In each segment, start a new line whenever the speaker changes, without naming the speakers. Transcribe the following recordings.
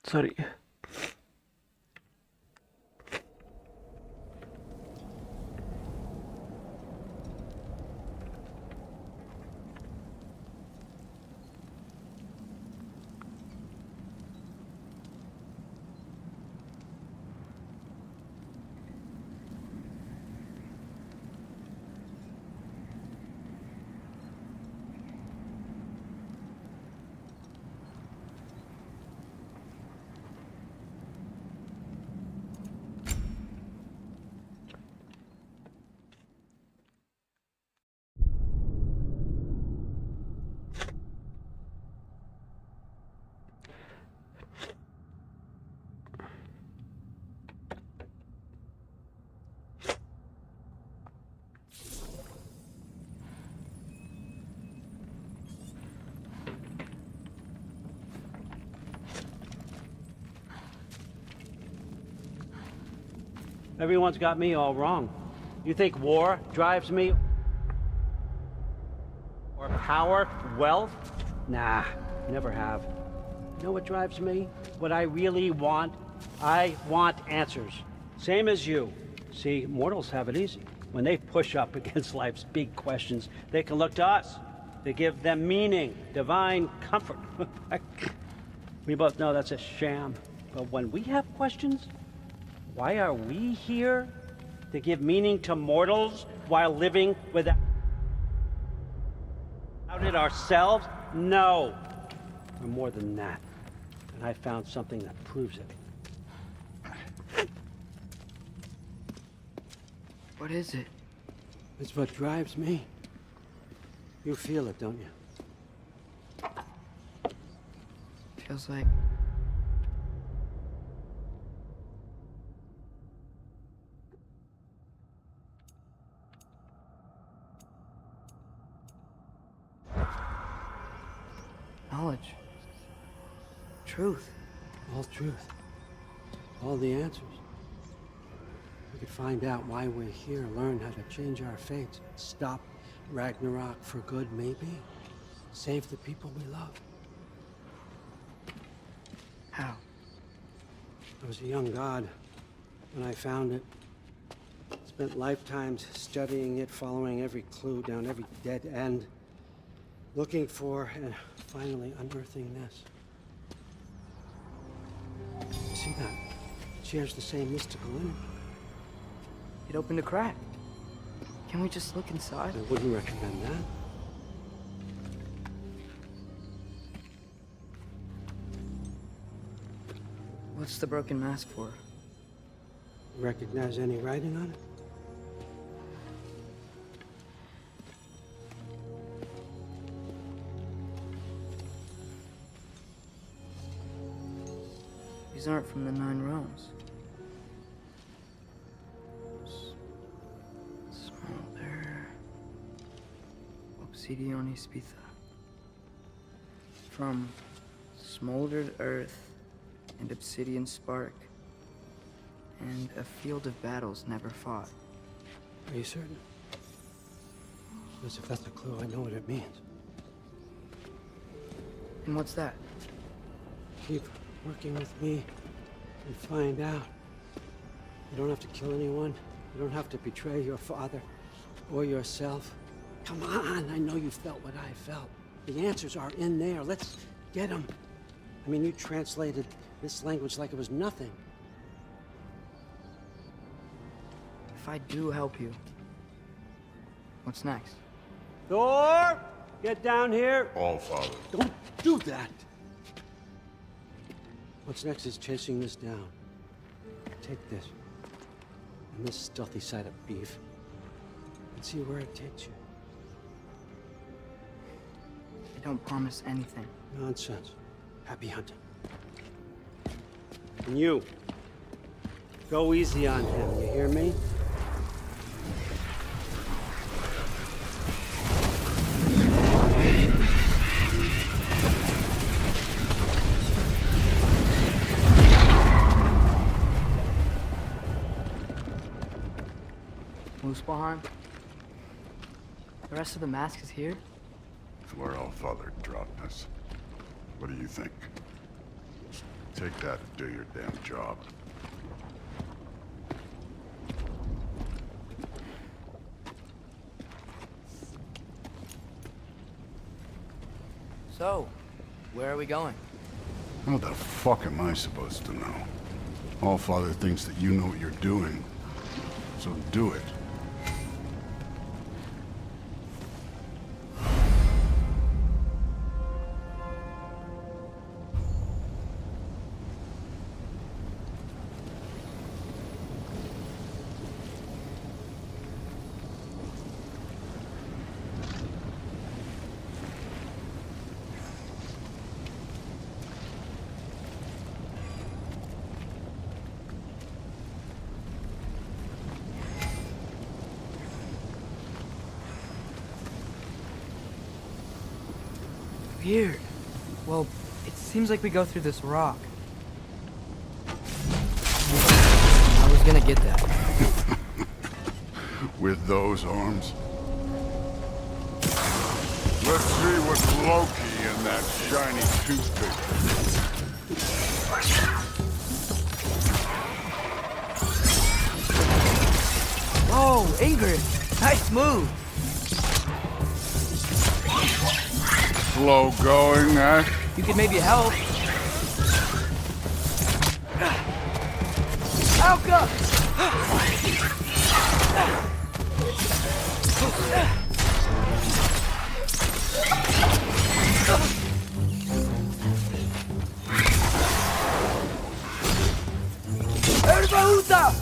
Sorry. Everyone's got me all wrong. You think war drives me? Or power? Wealth? Nah, never have. You know what drives me? What I really want? I want answers. Same as you. See, mortals have it easy. When they push up against life's big questions, they can look to us. They give them meaning, divine comfort. We both know that's a sham. But when we have questions, why are we here? To give meaning to mortals while living without it ourselves? No. We're more than that. And I found something that proves it.
What is it?
It's what drives me. You feel it, don't you?
Feels like... knowledge. Truth.
All truth. All the answers. We could find out why we're here, learn how to change our fates, stop ragnarok for good, maybe. Save the people we love.
How?
I was a young god when I found it. Spent lifetimes studying it, following every clue down every dead end, looking for and finally unearthing this. You see that? It shares the same mystical energy.
It opened a crack. Can we just look inside?
I wouldn't recommend that.
What's the broken mask for?
Recognize any writing on it?
These aren't from the Nine Realms. Smolder. Obsidione Spitha. From smoldered earth and obsidian spark. And a field of battles never fought.
Are you certain? Because if that's a clue, I know what it means.
And what's that?
Keep working with me and find out. You don't have to kill anyone. You don't have to betray your father or yourself. Come on, I know you felt what I felt. The answers are in there. Let's get them. I mean, you translated this language like it was nothing.
If I do help you, what's next?
Thor, get down here.
All Father.
Don't do that. What's next is chasing this down. Take this and this stealthy side of beef and see where it takes you.
I don't promise anything.
Nonsense. Happy hunting. And you, go easy on him, you hear me?
Muspelheim? The rest of the mask is here?
It's where Allfather dropped us. What do you think? Take that and do your damn job.
So, where are we going?
How the fuck am I supposed to know? Allfather thinks that you know what you're doing, so do it.
Weird. Well, it seems like we go through this rock. I was gonna get that.
With those arms? Let's see what's Loki in that shiny toothpick.
Whoa, Ingrid! Nice move!
Slow going, eh?
You could maybe help. Alka! Erbaúta!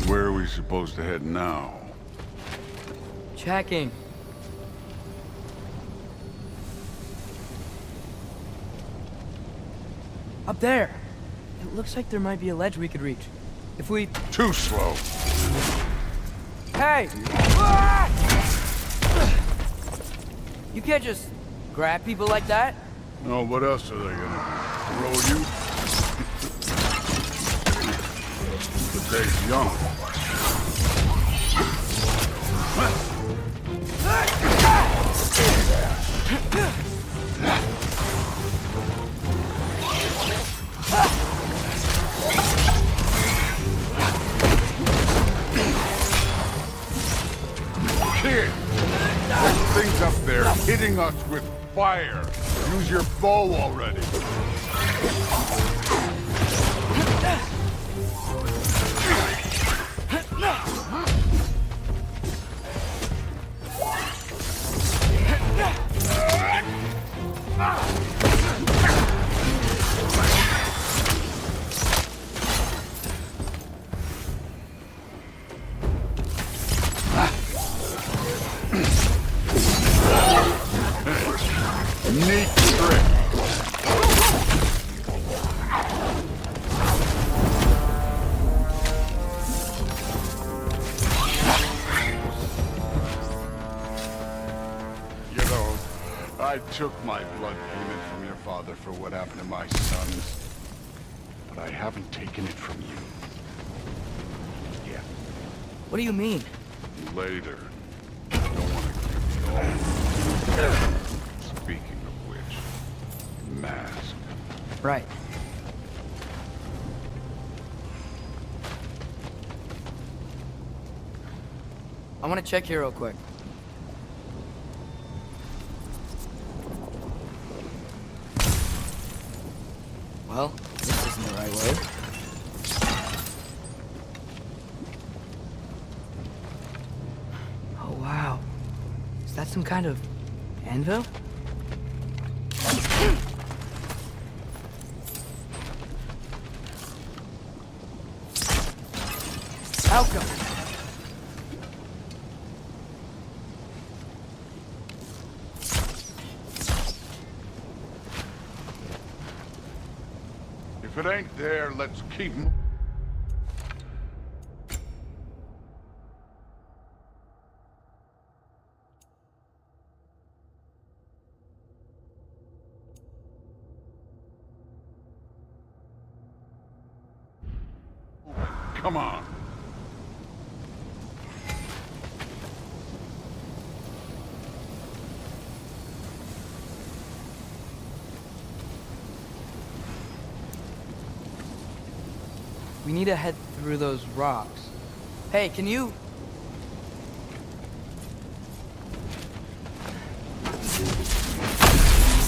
Where are we supposed to head now?
Checking. Up there. It looks like there might be a ledge we could reach. If we...
Too slow.
Hey! You can't just grab people like that.
No, what else are they gonna do? Throw you? The day's young. Kid, there's things up there hitting us with fire. Use your bow already. Neat trick. You know, I took my blood payment from your father for what happened to my sons, but I haven't taken it from you. Yet.
What do you mean?
Later. I don't want to give you all. Speaking of which, mask.
Right. I want to check here real quick. Well, this isn't the right way. Oh, wow. Is that some kind of anvil? Outcome.
If it ain't there, let's keep moving. Come on.
We need to head through those rocks. Hey, can you...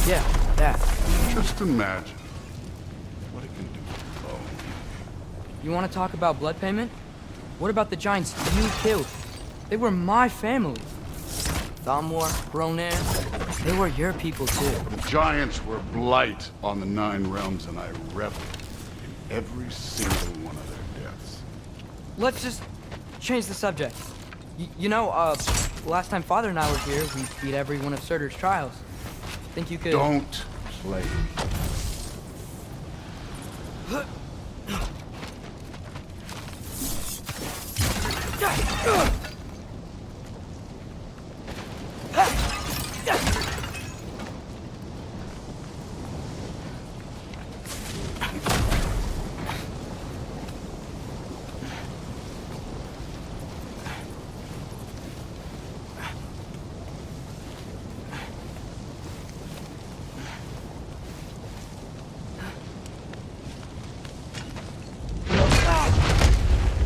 Yeah, that.
Just imagine what it can do with bone.
You want to talk about blood payment? What about the giants you killed? They were my family. Thamor, Ronan, they were your people too.
The giants were blight on the Nine Realms, and I reveled in every single one of their deaths.
Let's just change the subject. Last time Father and I were here, we beat every one of Surtur's trials. Think you could...
Don't play.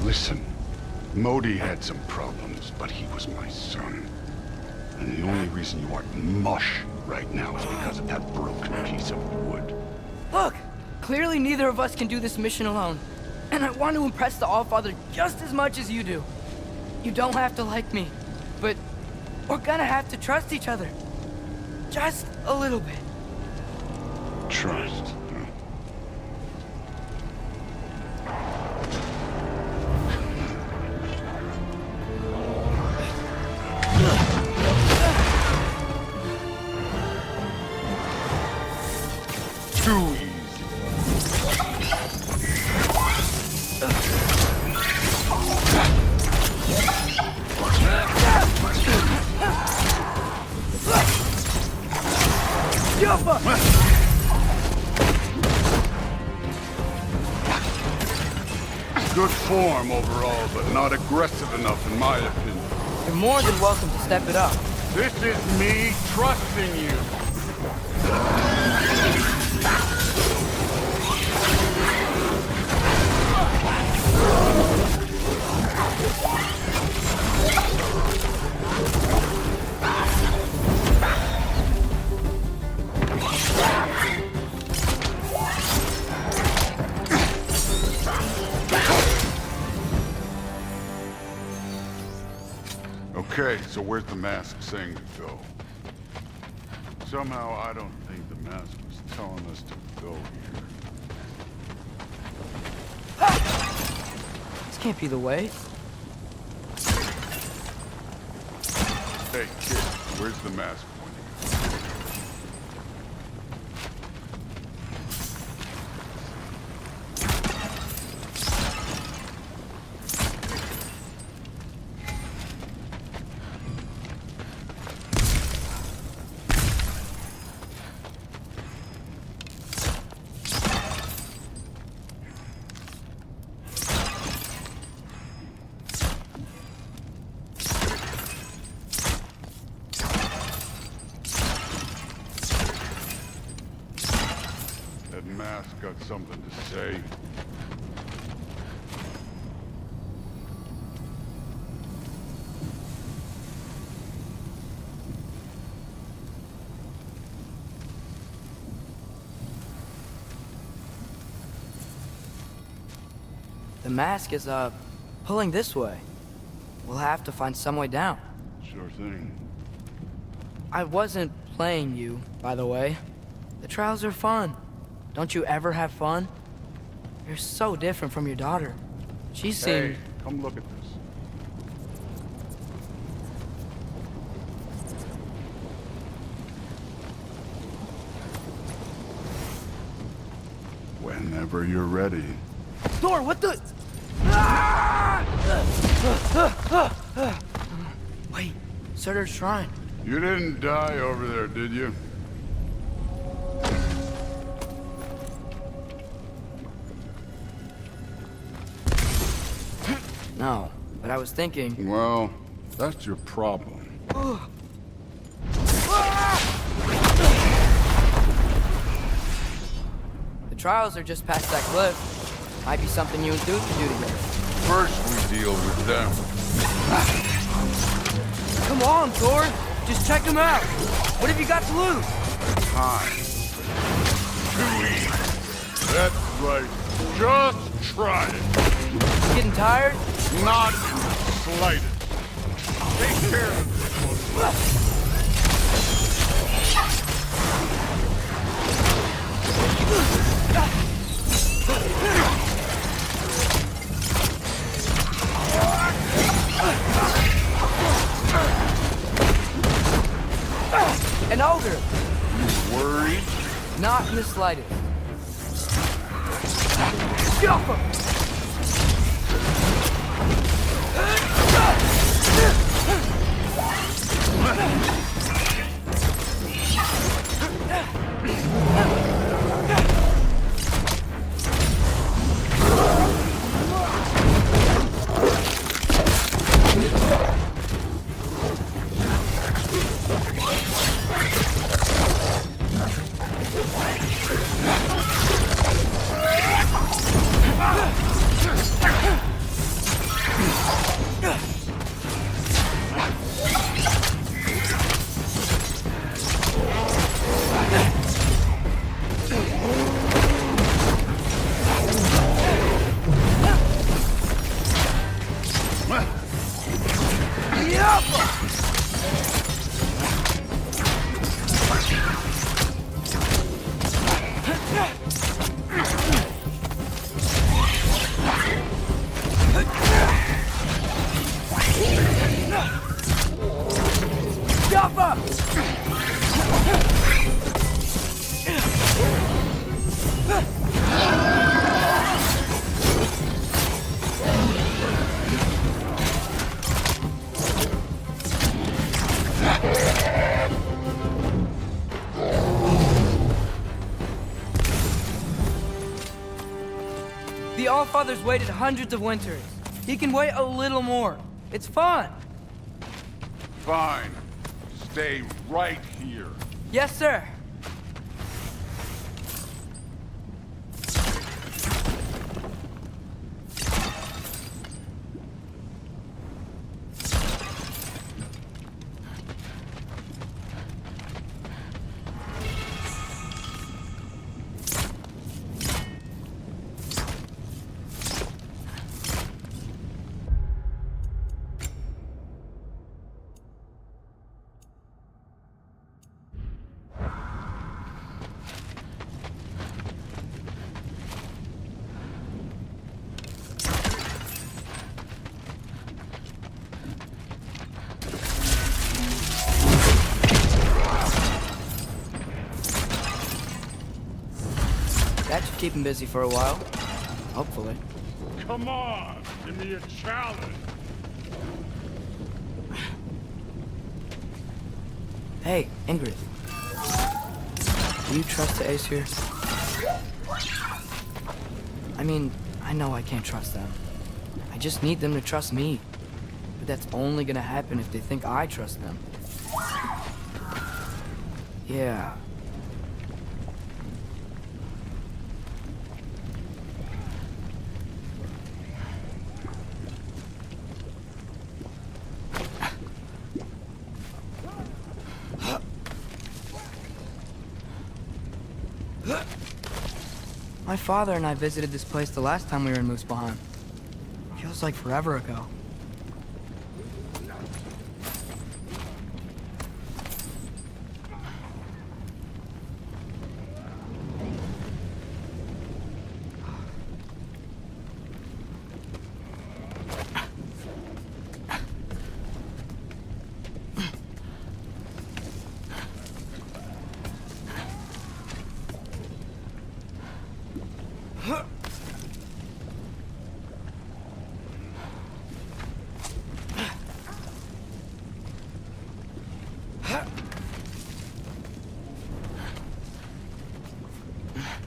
Listen, Modi had some problems, but he was my son. And the only reason you aren't mush right now is because of that broken piece of wood.
Look! Clearly neither of us can do this mission alone. And I want to impress the Allfather just as much as you do. You don't have to like me, but we're gonna have to trust each other. Just a little bit.
Trust. Huh? Too easy. Good form overall, but not aggressive enough in my opinion.
You're more than welcome to step it up.
This is me trusting you. Okay, so where's the mask saying to go? Somehow I don't think the mask was telling us to go here.
This can't be the way.
Hey, kid, where's the mask pointing? That mask got something to say.
The mask is, pulling this way. We'll have to find some way down.
Sure thing.
I wasn't playing you, by the way. The trials are fun. Don't you ever have fun? You're so different from your daughter. She seemed...
Hey, come look at this. Whenever you're ready.
Thor, what the... Wait, Surtur's shrine.
You didn't die over there, did you?
No, but I was thinking...
Well, that's your problem.
The trials are just past that cliff. Might be something you and Duke can do together.
First we deal with them.
Come on, Thor! Just check them out! What have you got to lose?
Time. Too easy. That's right. Just try it.
Getting tired?
Not in the slightest. Take care of this.
An ogre!
Worried?
Not in the slightest. Jump him! The Allfather's waited hundreds of winters. He can wait a little more. It's fun.
Fine. Stay right here.
Yes, sir. That should keep him busy for a while. Hopefully.
Come on, give me a challenge.
Hey, Ingrid. Do you trust the Aesir? I mean, I know I can't trust them. I just need them to trust me. But that's only gonna happen if they think I trust them. Yeah. My father and I visited this place the last time we were in Muspelheim. Feels like forever ago.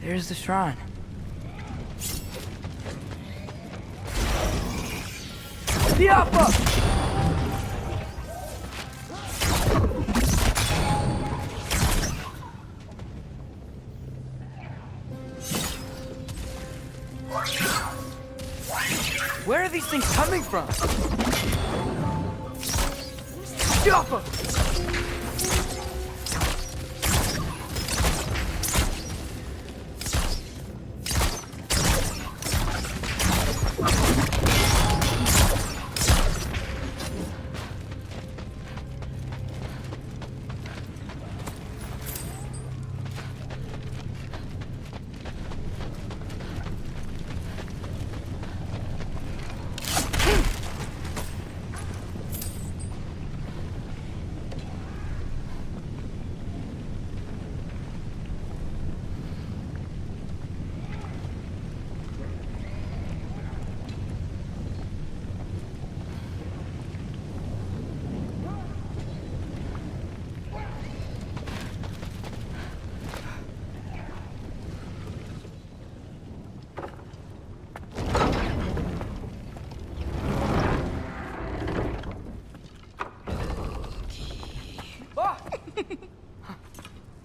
There's the shrine. Diapa! Where are these things coming from? Diapa!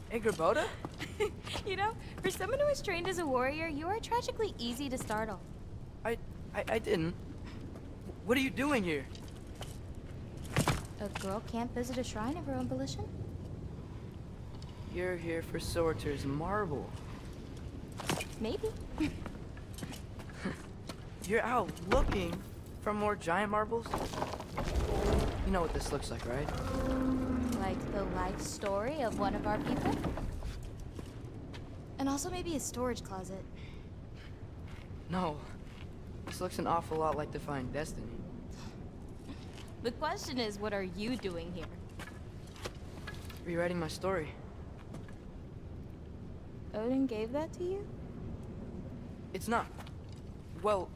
Hey, Grabota?
You know, for someone who is trained as a warrior, you are tragically easy to startle.
I didn't. What are you doing here?
A girl can't visit a shrine of her own volition?
You're here for Sorter's marble.
Maybe.
You're out looking for more giant marbles? You know what this looks like, right?
Like the life story of one of our people? And also maybe a storage closet.
No. This looks an awful lot like Defying Destiny.
The question is, what are you doing here?
Rewriting my story.
Odin gave that to you?
It's not. Well,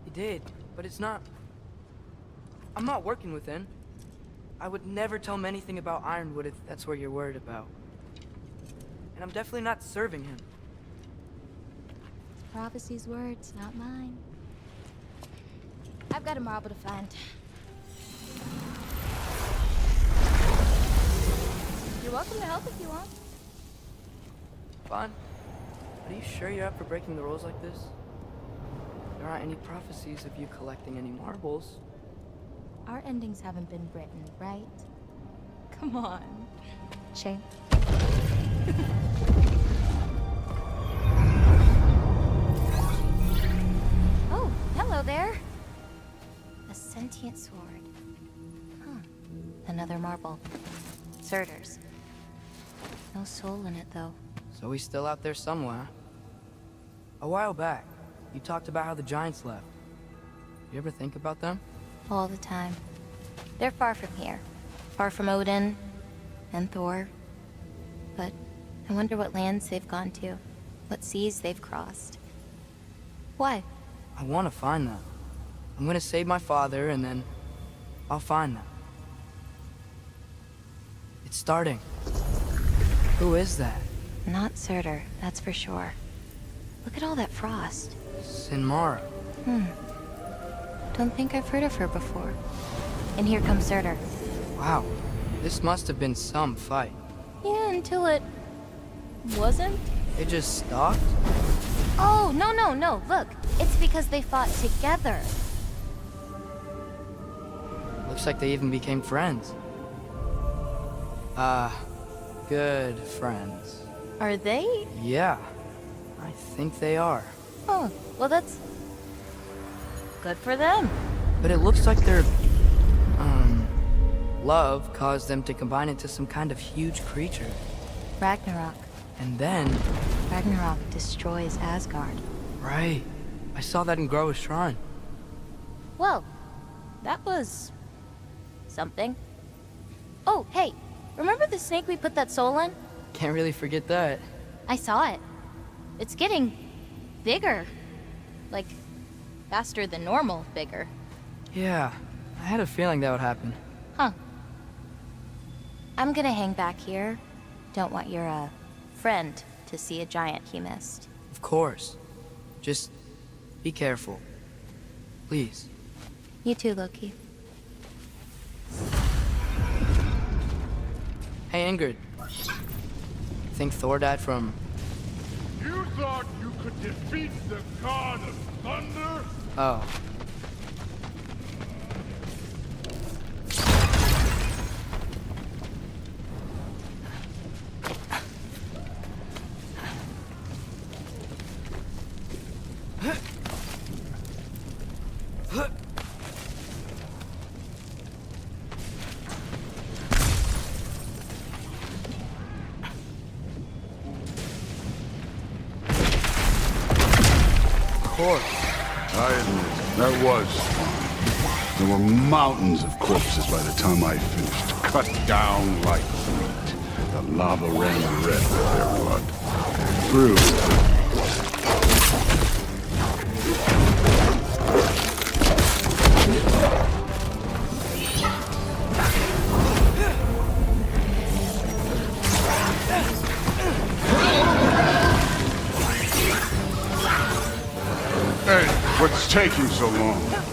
he did, but it's not. I'm not working with him. I would never tell him anything about Ironwood if that's what you're worried about. And I'm definitely not serving him.
Prophecy's words, not mine. I've got a marble to find. You're welcome to help if you want.
Fine. Are you sure you're up for breaking the rules like this? There aren't any prophecies of you collecting any marbles.
Our endings haven't been written, right? Come on. Shame. Oh, hello there. A sentient sword. Huh. Another marble. Surtur's. No soul in it, though.
So he's still out there somewhere. A while back, you talked about how the giants left. You ever think about them?
All the time. They're far from here. Far from Odin and Thor. But I wonder what lands they've gone to. What seas they've crossed. Why?
I want to find them. I'm gonna save my father, and then I'll find them. It's starting. Who is that?
Not Surtur, that's for sure. Look at all that frost.
Sinmara.
Don't think I've heard of her before. And here comes Surtur.
Wow. This must have been some fight.
Yeah, until it... wasn't?
It just stopped?
Oh, no. Look, it's because they fought together.
Looks like they even became friends. Good friends.
Are they?
Yeah, I think they are.
Oh, well that's...
Good for them.
But it looks like their, love caused them to combine into some kind of huge creature.
Ragnarok.
And then,
Ragnarok destroys Asgard.
right, I saw that in Groa's shrine.
Well, that was... something. Oh, hey, remember the snake we put that soul in?
Can't really forget that.
I saw it. It's getting... bigger. Like, faster than normal bigger.
Yeah, I had a feeling that would happen.
Huh.
I'm gonna hang back here. Don't want your, friend to see a giant he missed.
Of course. Just be careful. Please.
You too, Loki.
Hey, Ingrid. Think Thor died from...
You thought you could defeat the god of thunder?
Oh.
I admit, that was fun. There were mountains of corpses by the time I finished, cut down like wheat. The lava ran red with their blood. Through. Hey, what's taking so long?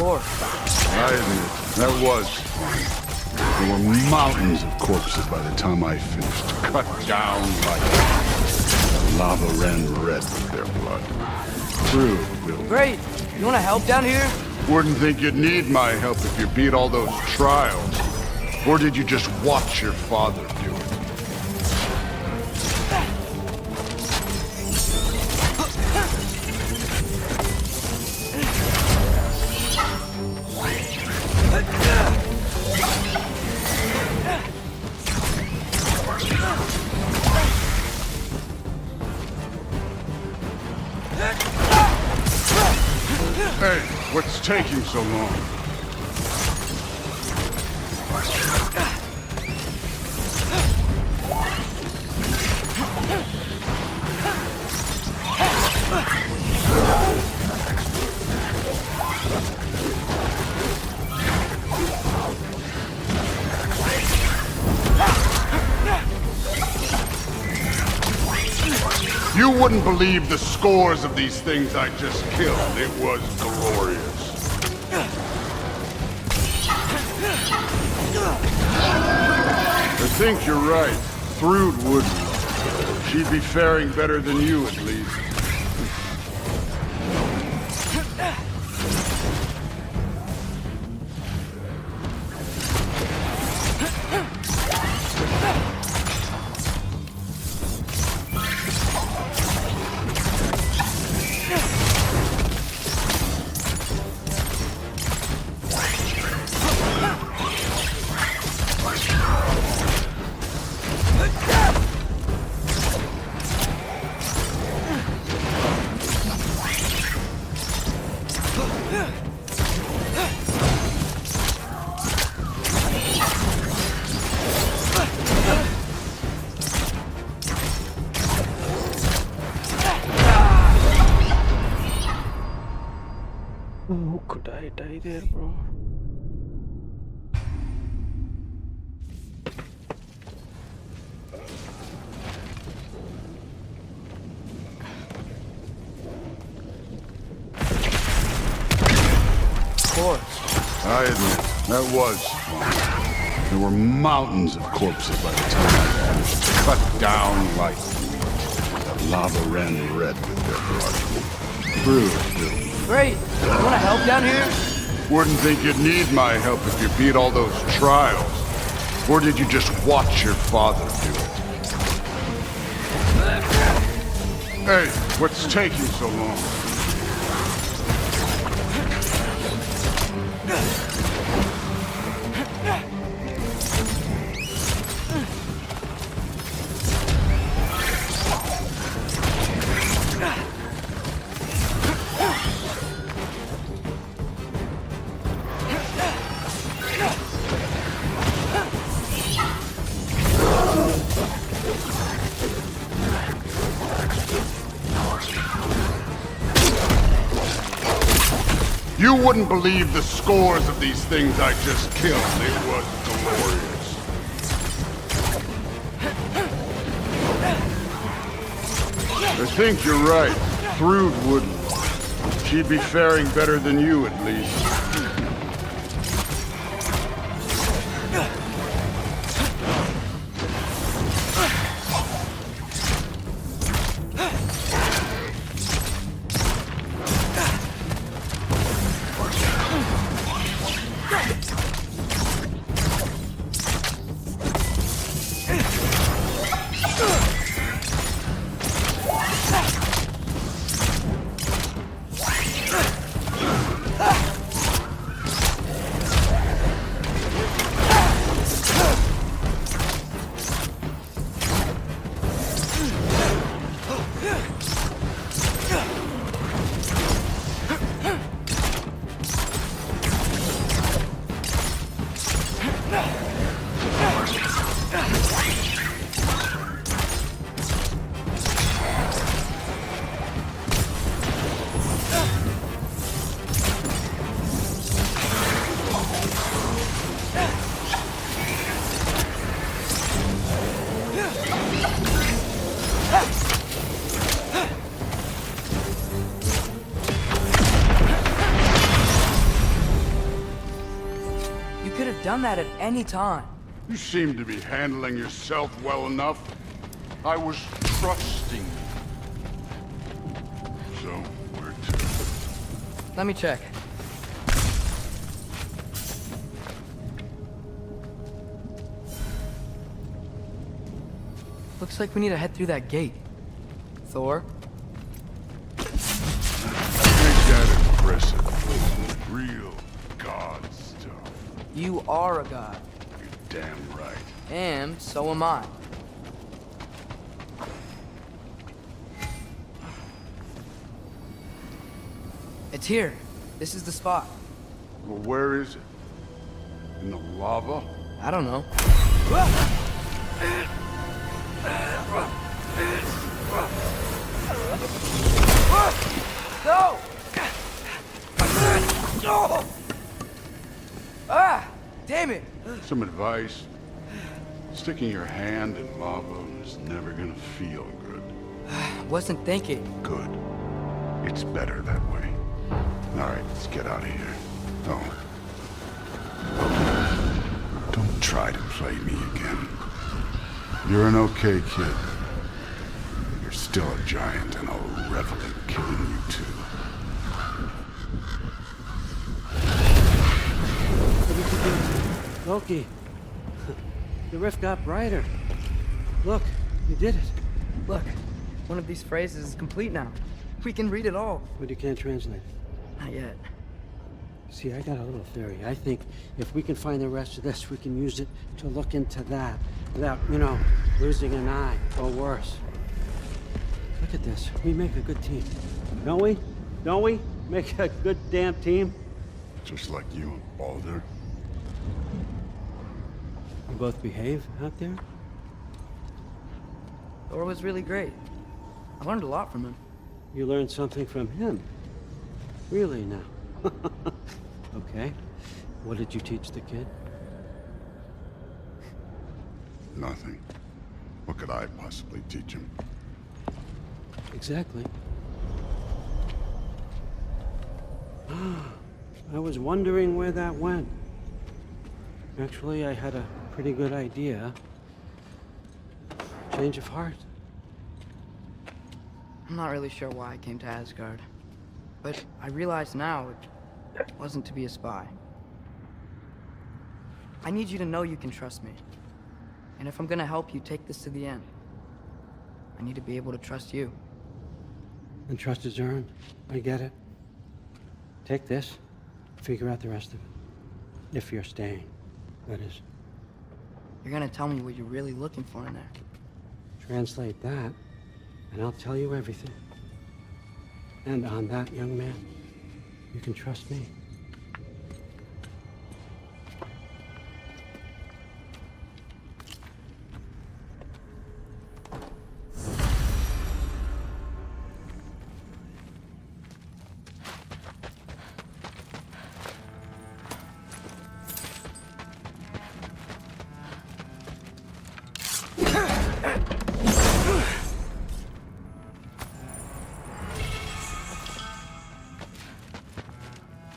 I admit, that was fun. There were mountains of corpses by the time I finished, cut down like the lava ran red with their blood. True, Bill.
Great! You wanna help down here?
Wouldn't think you'd need my help if you beat all those trials. Or did you just watch your father do it? Hey, what's taking so long? You wouldn't believe the scores of these things I just killed. It was glorious. I think you're right. Thrud wouldn't. She'd be faring better than you, at least.
Die there, bro.
Of course.
I admit, that was fun. There were mountains of corpses by the time I finished, cut down like wheat. The lava ran red with their blood. True.
Great. You wanna help down here?
Wouldn't think you'd need my help if you beat all those trials. Or did you just watch your father do it? Hey, what's taking so long? You wouldn't believe the scores of these things I just killed. It was glorious. I think you're right. Thrud wouldn't. She'd be faring better than you, at least.
Done that at any time.
You seem to be handling yourself well enough. I was trusting you. So, where to?
Let me check. Looks like we need to head through that gate. Thor?
Ain't that impressive? Real god stuff.
You are a god.
You're damn right.
And so am I. It's here. This is the spot.
Well, where is it? In the lava?
I don't know. No! No! Ah! Damn it!
Some advice? Sticking your hand in lava is never gonna feel good.
Wasn't thinking.
Good. It's better that way. Alright, let's get out of here. Oh. Don't try to play me again. You're an okay kid. You're still a giant, and I'll revel in killing you too.
Loki, the rift got brighter. Look, you did it.
Look, one of these phrases is complete now. We can read it all.
But you can't translate.
Not yet.
See, I got a little theory. I think if we can find the rest of this, we can use it to look into that without, losing an eye or worse. Look at this. We make a good team. Don't we? Don't we? Make a good damn team?
Just like you and Baldur.
You both behave out there?
Thor was really great. I learned a lot from him.
You learned something from him. Really now. Okay. What did you teach the kid?
Nothing. What could I possibly teach him?
Exactly. I was wondering where that went. Actually, I had a pretty good idea. Change of heart.
I'm not really sure why I came to Asgard. But I realize now it wasn't to be a spy. I need you to know you can trust me. And if I'm gonna help you take this to the end, I need to be able to trust you.
And trust is earned. I get it. Take this, figure out the rest of it. If you're staying, that is.
You're gonna tell me what you're really looking for in there.
Translate that, and I'll tell you everything. And on that, young man, you can trust me.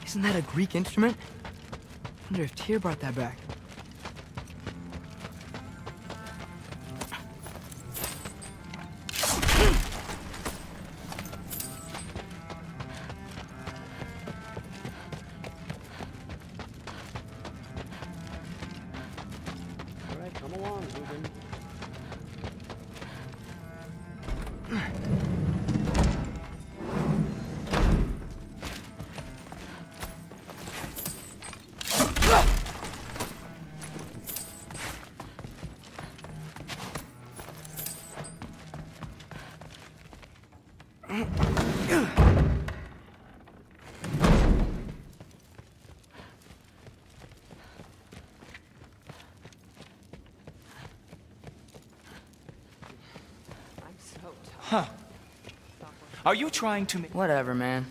Isn't that a Greek instrument? I wonder if Tyr brought that back.
All right, come along, Ruben.
Huh. Are you trying to make...
Whatever, man.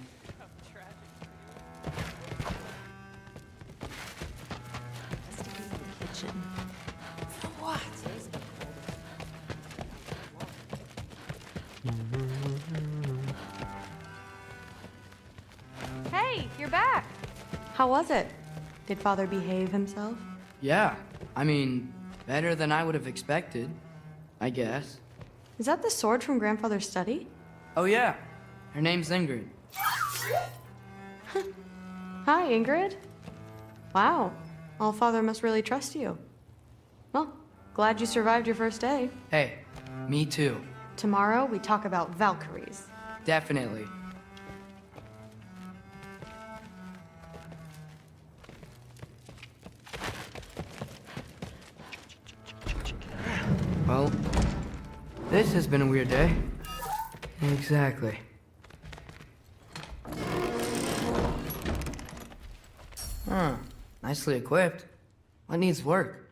What?
Hey, you're back. How was it? Did Father behave himself?
Yeah, I mean, better than I would have expected, I guess.
Is that the sword from Grandfather's study?
Oh yeah, her name's Ingrid.
Hi, Ingrid. Wow, Allfather must really trust you. Well, glad you survived your first day.
Hey, me too.
Tomorrow we talk about Valkyries.
Definitely. Well, this has been a weird day. Exactly. Huh. Nicely equipped. What needs work?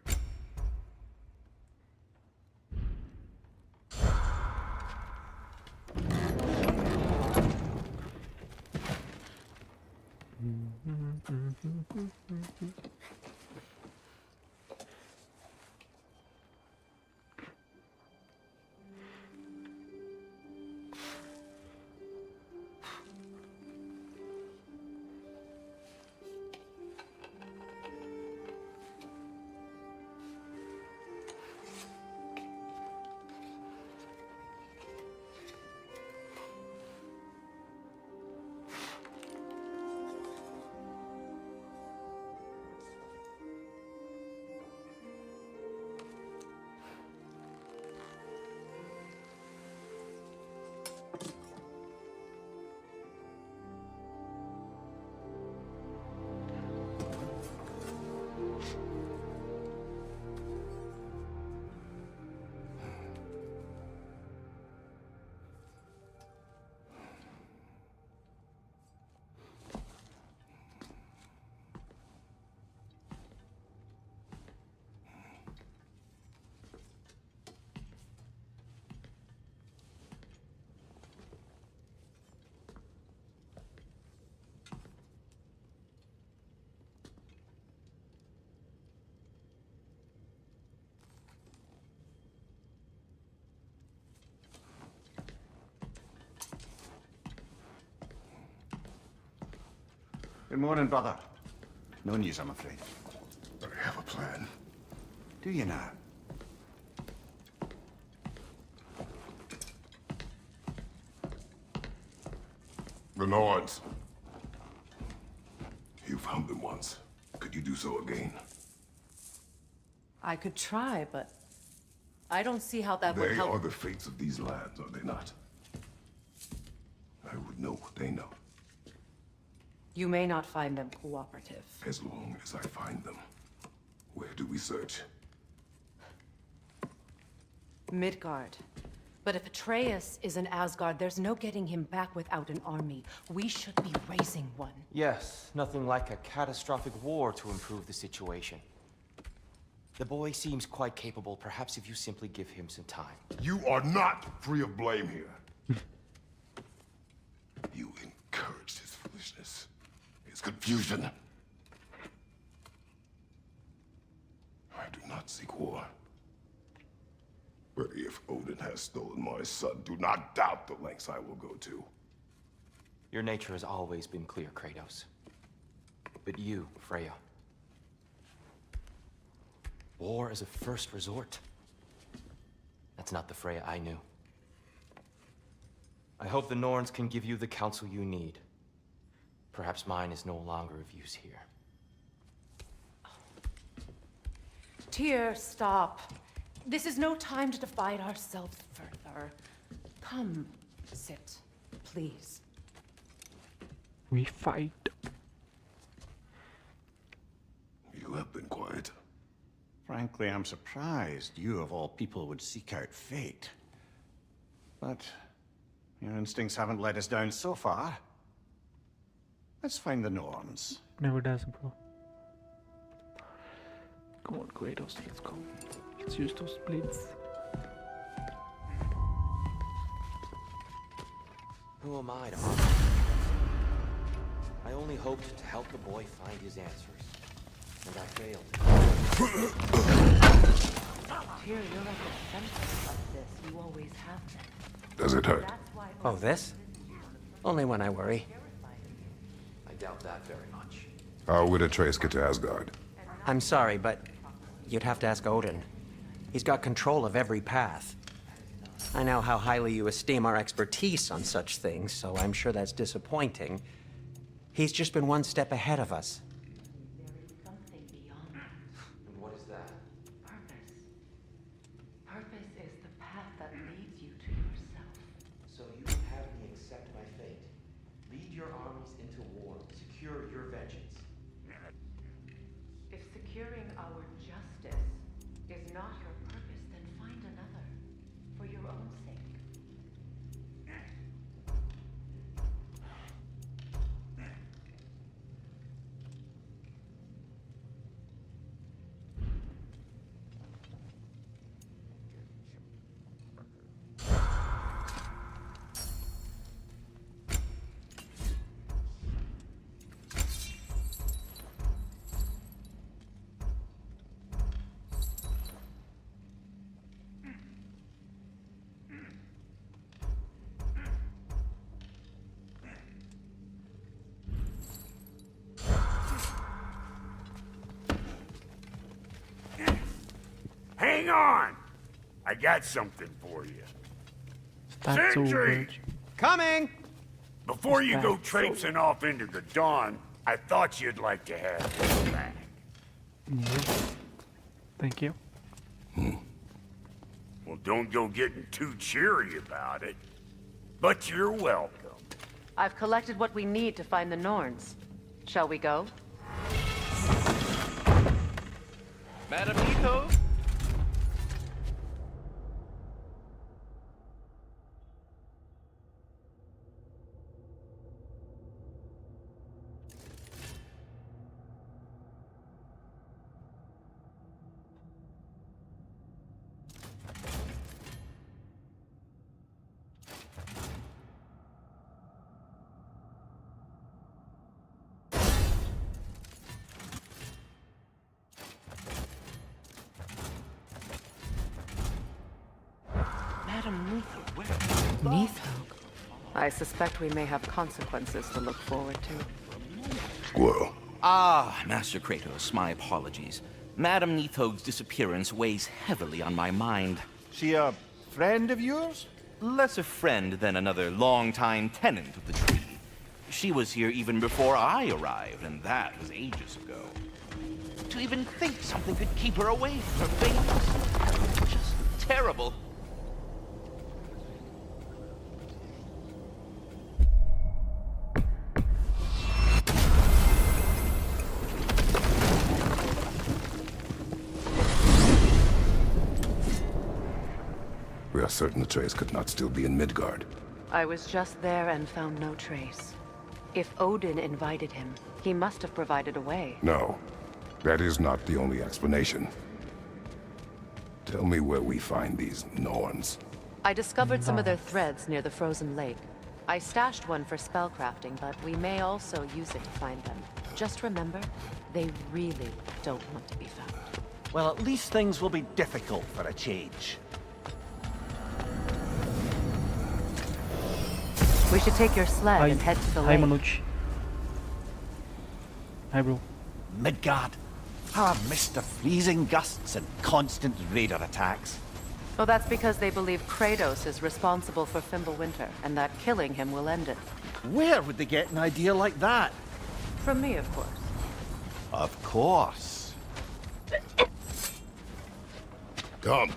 Good morning, brother. No news, I'm afraid.
I have a plan.
Do you now?
The Nords. You found them once. Could you do so again?
I could try, but I don't see how that would
They
help.
are the fates of these lands, are they not? I would know what they know,
You may not find them cooperative.
as long as I find them. Where do we search?
Midgard. But if Atreus is in Asgard, there's no getting him back without an army. We should be raising one.
Yes, nothing like a catastrophic war to improve the situation. The boy seems quite capable. Perhaps if you simply give him some time.
You are not free of blame here. You encouraged his foolishness, his confusion. I do not seek war. But if Odin has stolen my son, do not doubt the lengths I will go to.
Your nature has always been clear, Kratos. But you, Freya. War is a first resort. That's not the Freya I knew. I hope the Norns can give you the counsel you need. Perhaps mine is no longer of use here.
Tyr, stop. This is no time to divide ourselves further. Come, sit, please.
We fight.
You have been quiet.
Frankly, I'm surprised you, of all people, would seek out fate. But your instincts haven't let us down so far. Let's find the Norns.
Never does, bro. Come on, Kratos, let's go. Let's use those blades.
Who am I to argue? I only hoped to help the boy find his answers. And I failed.
Tyr, you're like a sentinel of this. You always have been.
Does it hurt?
That's why
Oh, this? Only when I worry.
I doubt that very much.
How would Atreus get to Asgard?
I'm sorry, but you'd have to ask Odin. He's got control of every path. I know how highly you esteem our expertise on such things, so I'm sure that's disappointing. He's just been one step ahead of us.
there is something beyond that.
And what is that?
Purpose. Purpose is the path that leads you to yourself.
So you would have me accept my fate. Lead your armies into war. Secure your vengeance.
If securing our justice is not your purpose, then find another. For your own sake.
Hang on! I got something for you.
That's so
Sentry!
good.
Coming!
Before you go
That's
traipsing off into the dawn, I thought you'd like to have this back.
Yeah. Thank you.
Well, don't go getting too cheery about it. But you're welcome.
I've collected what we need to find the Norns. Shall we go?
Madam Nico?
I suspect we may have consequences to look forward to.
squirrel.
Ah, Master Kratos, my apologies. Madame Nithog's disappearance weighs heavily on my mind.
She a friend of yours?
Less a friend than another longtime tenant of the tree. She was here even before I arrived, and that was ages ago. To even think something could keep her away from her babies. Just terrible.
We are certain Atreus could not still be in Midgard.
I was just there and found no trace. If Odin invited him, he must have provided a way.
No, that is not the only explanation. Tell me where we find these Norns.
I discovered some of their threads near the frozen lake. I stashed one for spellcrafting, but we may also use it to find them. Just remember, they really don't want to be found.
Well, at least things will be difficult for a change.
We should take your sled and head to the
Hi
lake.
Manoj. Hi bro.
Midgard. How I've missed the freezing gusts and constant raider attacks.
Well, that's because they believe Kratos is responsible for Fimbulwinter, and that killing him will end it.
Where would they get an idea like that?
From me, of course.
Of course.
Come.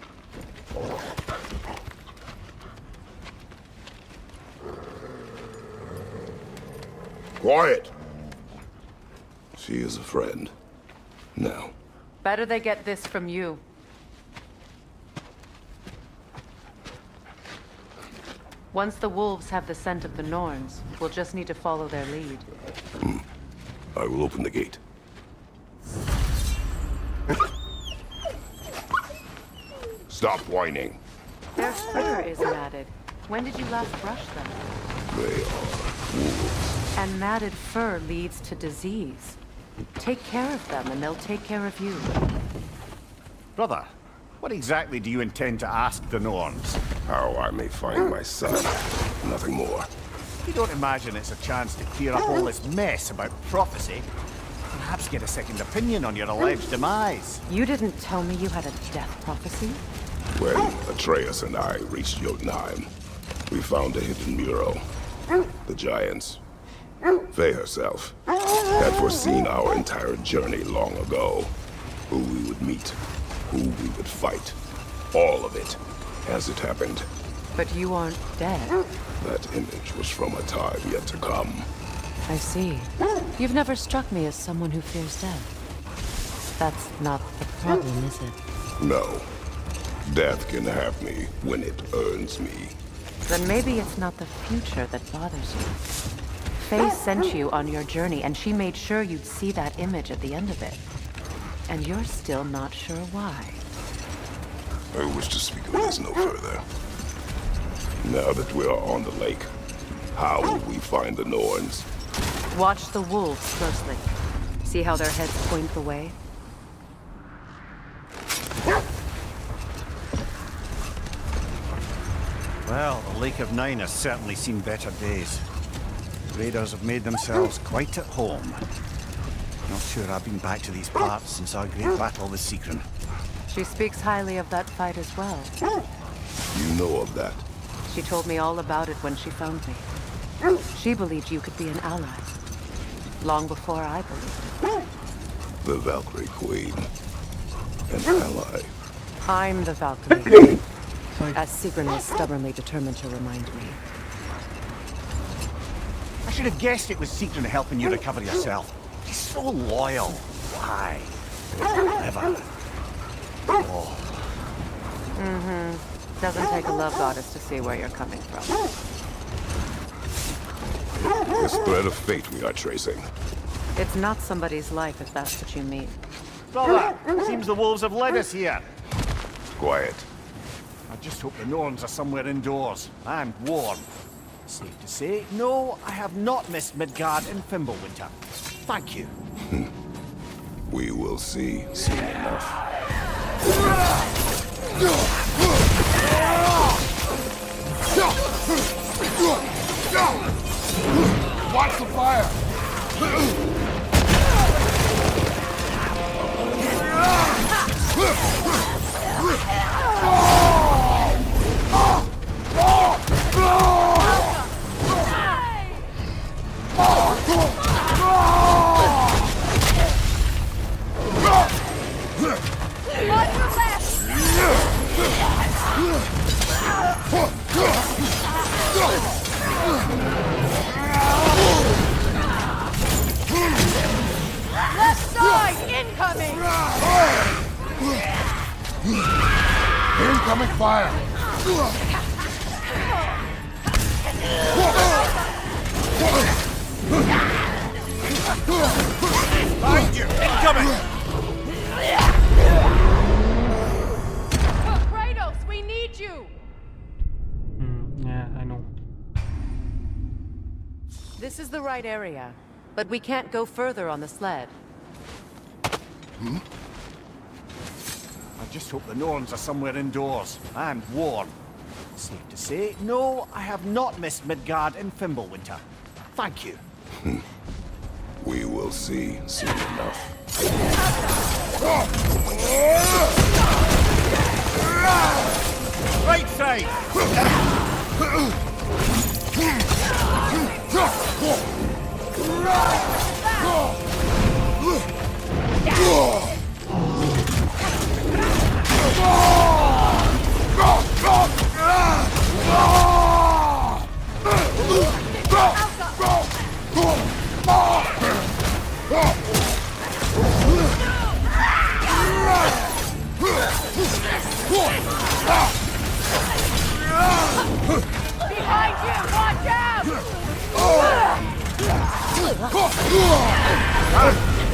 Quiet. She is a friend. Now.
Better they get this from you. Once the wolves have the scent of the Norns, we'll just need to follow their lead.
I will open the gate. Stop whining.
Their fur is matted. When did you last brush them?
They are wolves.
And matted fur leads to disease. Take care of them, and they'll take care of you.
Brother, what exactly do you intend to ask the Norns?
How I may find my son. Nothing more.
You don't imagine it's a chance to clear up all this mess about prophecy? Perhaps get a second opinion on your alleged demise.
You didn't tell me you had a death prophecy?
When Atreus and I reached Jotunheim, we found a hidden mural. The giants, Faye herself, had foreseen our entire journey long ago. Who we would meet, who we would fight. All of it, as it happened.
But you aren't dead.
That image was from a time yet to come.
I see. You've never struck me as someone who fears death. That's not the problem, is it?
No. Death can have me when it earns me.
Then maybe it's not the future that bothers you. Faye sent you on your journey, and she made sure you'd see that image at the end of it. And you're still not sure why.
I wish to speak of this no further. Now that we are on the lake, how will we find the Norns?
Watch the wolves closely. See how their heads point the way?
Well, the Lake of Nine has certainly seen better days. Raiders have made themselves quite at home. Not sure I've been back to these parts since our great battle with Seekron.
She speaks highly of that fight as well.
You know of that?
She told me all about it when she found me. She believed you could be an ally. Long before I believed it.
The Valkyrie Queen. An ally.
I'm the Valkyrie. As Seekron was stubbornly determined to remind me.
I should have guessed it was Seekron helping you recover yourself. He's so loyal. Why? Never. Oh.
Mm-hmm. Doesn't take a love goddess to see where you're coming from.
This thread of fate we are tracing.
It's not somebody's life, if that's what you mean.
Brother, seems the wolves have led us here.
Quiet.
I just hope the Norns are somewhere indoors. I'm warm. Safe to say, no, I have not missed Midgard in Fimbulwinter. Thank you.
We will see soon enough. Watch the fire! Incoming fire!
Behind you! Incoming!
Kratos, we need you!
Yeah, I know.
This is the right area, but we can't go further on the sled.
I just hope the Norns are somewhere indoors and warm. Safe to say, no, I have not missed Midgard in Fimbulwinter. Thank you.
We will see soon enough.
Right side!
Behind you! Watch out!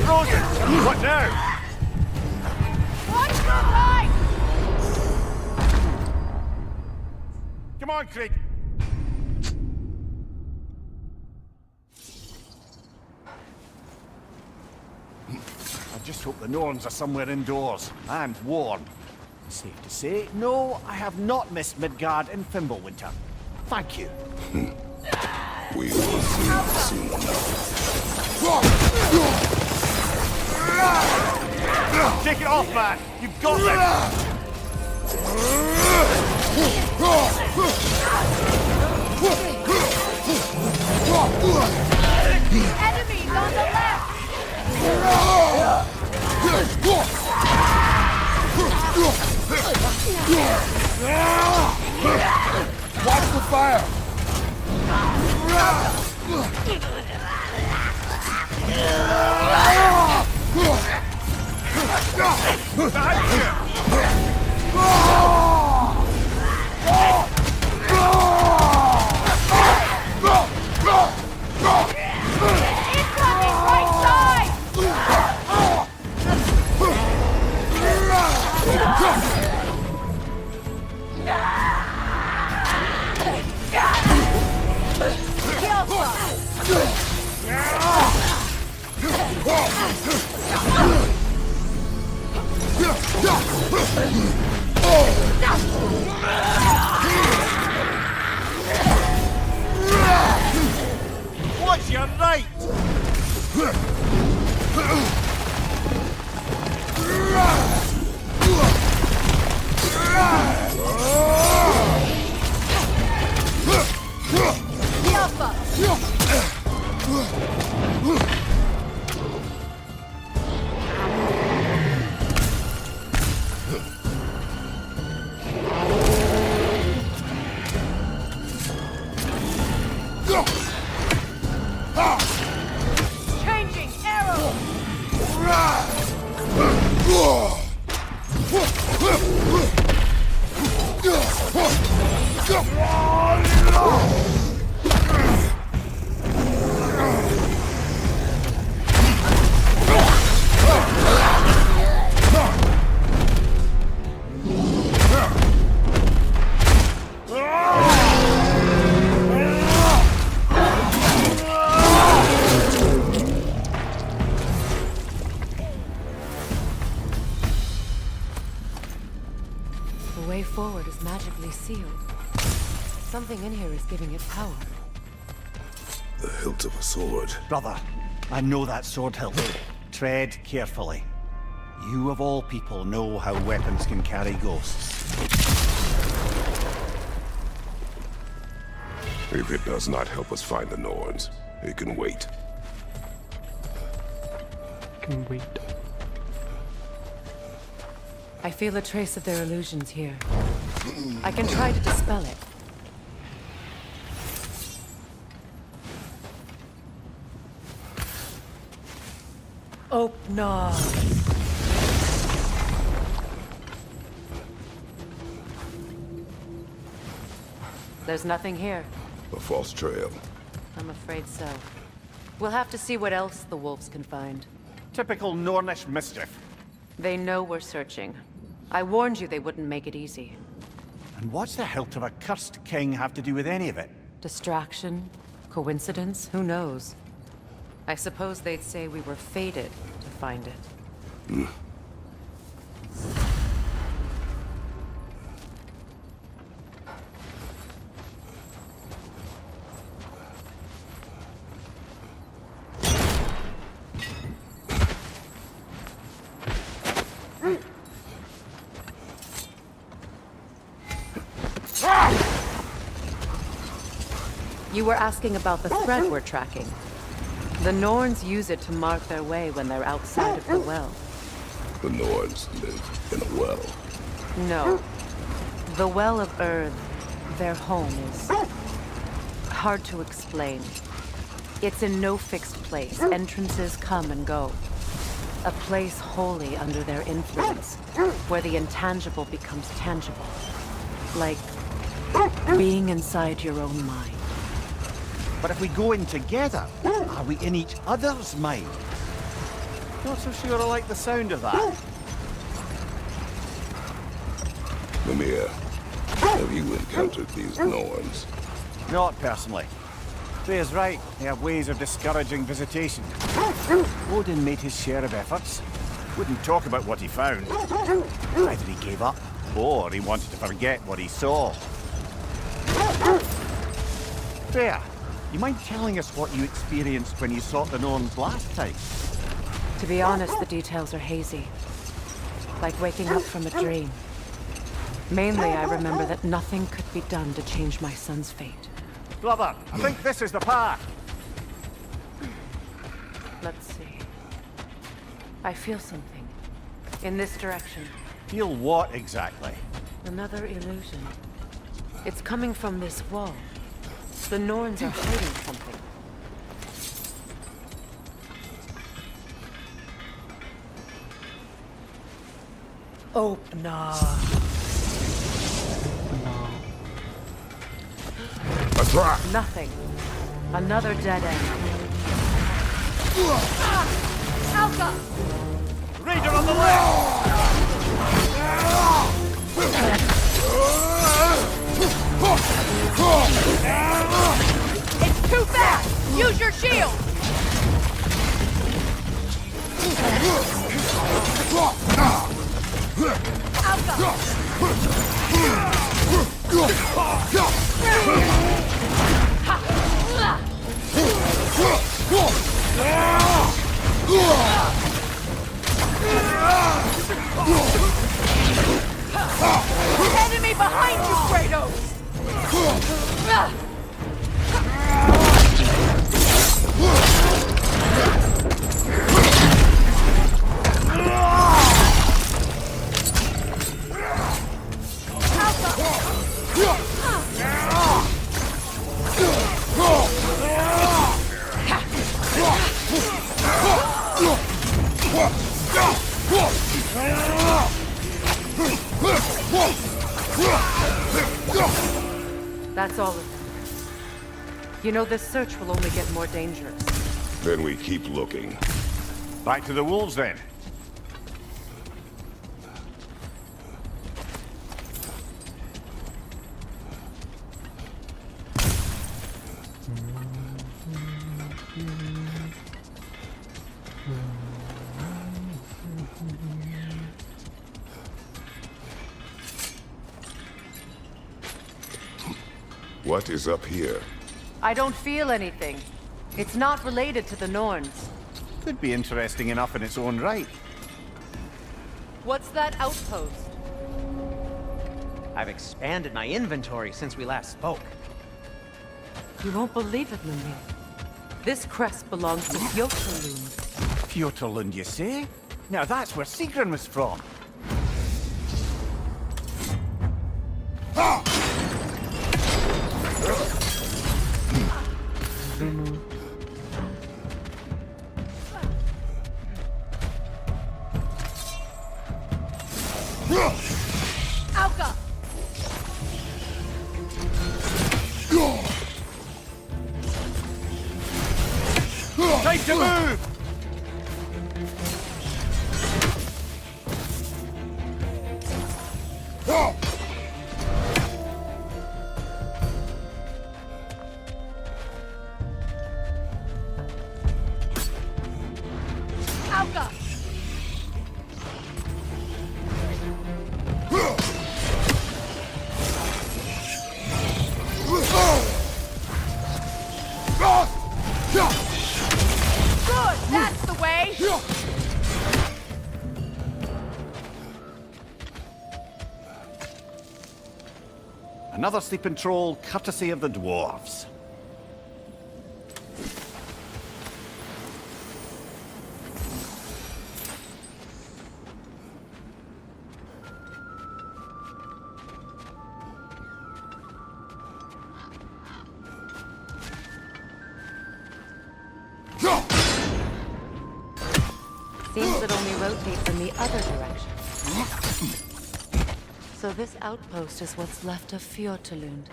Frozen! What now?
Watch the light!
Come on, Craig. I just hope the Norns are somewhere indoors and warm. Safe to say, no, I have not missed Midgard in Fimbulwinter. Thank you.
We will see soon enough.
Take it off, man! You've got this!
Enemies on the left!
Watch the fire!
Incoming right side!
Watch your right!
Changing arrow! The way forward is magically sealed. Something in here is giving it power.
The hilt of a sword.
Brother, I know that sword hilt. Tread carefully. You of all people know how weapons can carry ghosts.
If it does not help us find the Norns, it can wait.
Can wait.
I feel a trace of their illusions here. I can try to dispel it. Oh, no. There's nothing here.
A false trail.
I'm afraid so. We'll have to see what else the wolves can find.
Typical Nornish mischief.
They know we're searching. I warned you they wouldn't make it easy.
And what's the hilt of a cursed king have to do with any of it?
Distraction? Coincidence? Who knows? I suppose they'd say we were fated to find it. You were asking about the thread we're tracking. The Norns use it to mark their way when they're outside of the well.
The Nords live in a well.
No. The Well of Earth, their home, is hard to explain. It's in no fixed place. Entrances come and go. A place wholly under their influence, where the intangible becomes tangible. Like being inside your own mind.
But if we go in together, are we in each other's mind? Not so sure I like the sound of that.
Mimir, have you encountered these Norns?
Not personally. Freya's right. They have ways of discouraging visitation. Odin made his share of efforts. Wouldn't talk about what he found. Either he gave up, or he wanted to forget what he saw. Freya, you mind telling us what you experienced when you sought the Norns last time?
To be honest, the details are hazy. Like waking up from a dream. Mainly, I remember that nothing could be done to change my son's fate.
Brother, I think this is the path.
Let's see. I feel something. In this direction.
Feel what exactly?
Another illusion. It's coming from this wall. The Norns are hiding something.
Opener.
A trap!
Nothing. Another dead end.
Alka!
Raider on the left!
It's too fast! Use your shield! Enemy behind you, Kratos!
That's all of them. You know, this search will only get more dangerous.
Then we keep looking.
Back to the wolves then.
What is up here?
I don't feel anything. It's not related to the Norns.
Could be interesting enough in its own right.
What's that outpost?
I've expanded my inventory since we last spoke.
You won't believe it, Mimir. This crest belongs to Fjotalund.
Fjotalund, you say? Now that's where Sigrun was from.
Alka!
Right to move!
Alka! Good! That's the way!
Another sleeping troll, courtesy of the dwarves.
Seems it only rotates in the other direction. So this outpost is what's left of Fjortulund.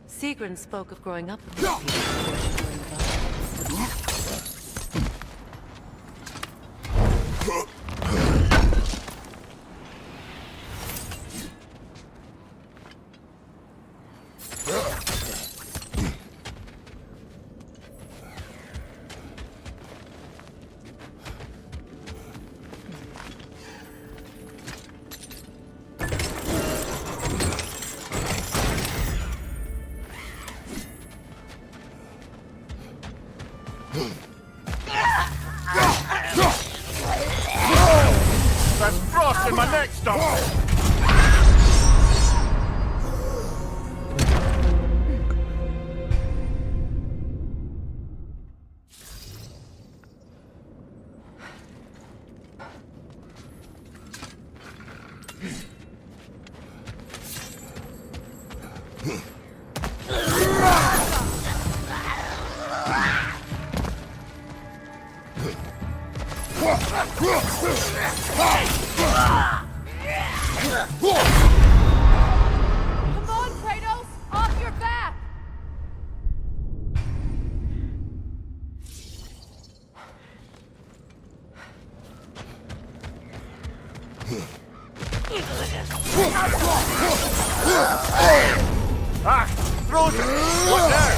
Sigrun spoke of growing up with these people before she joined the Guard.
There's frost in my neck, Stump!
Come on, Kratos! Off your back!
Ah! Throws it! What now?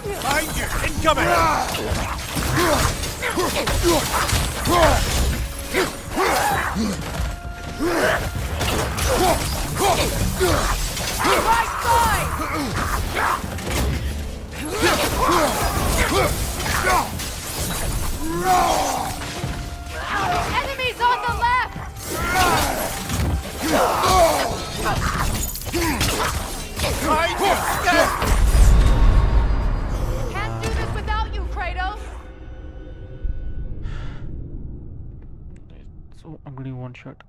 Behind you! Incoming!
Enemies on the left!
Behind you! Stand!
Can't do this without you, Kratos!
So I'm getting one shot.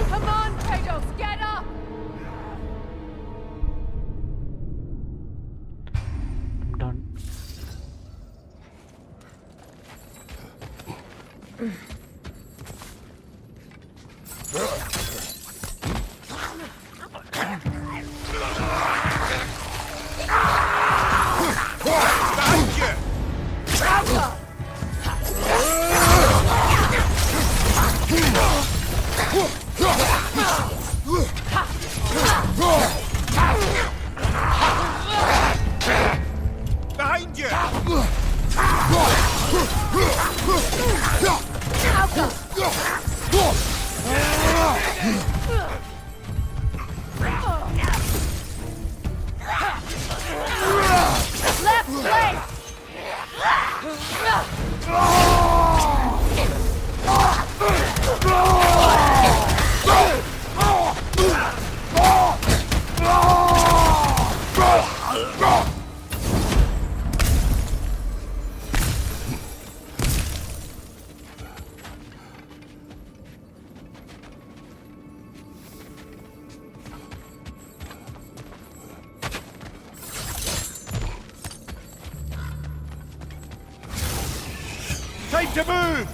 Come on, Kratos, get up!
I'm done.
Behind you!
time to move!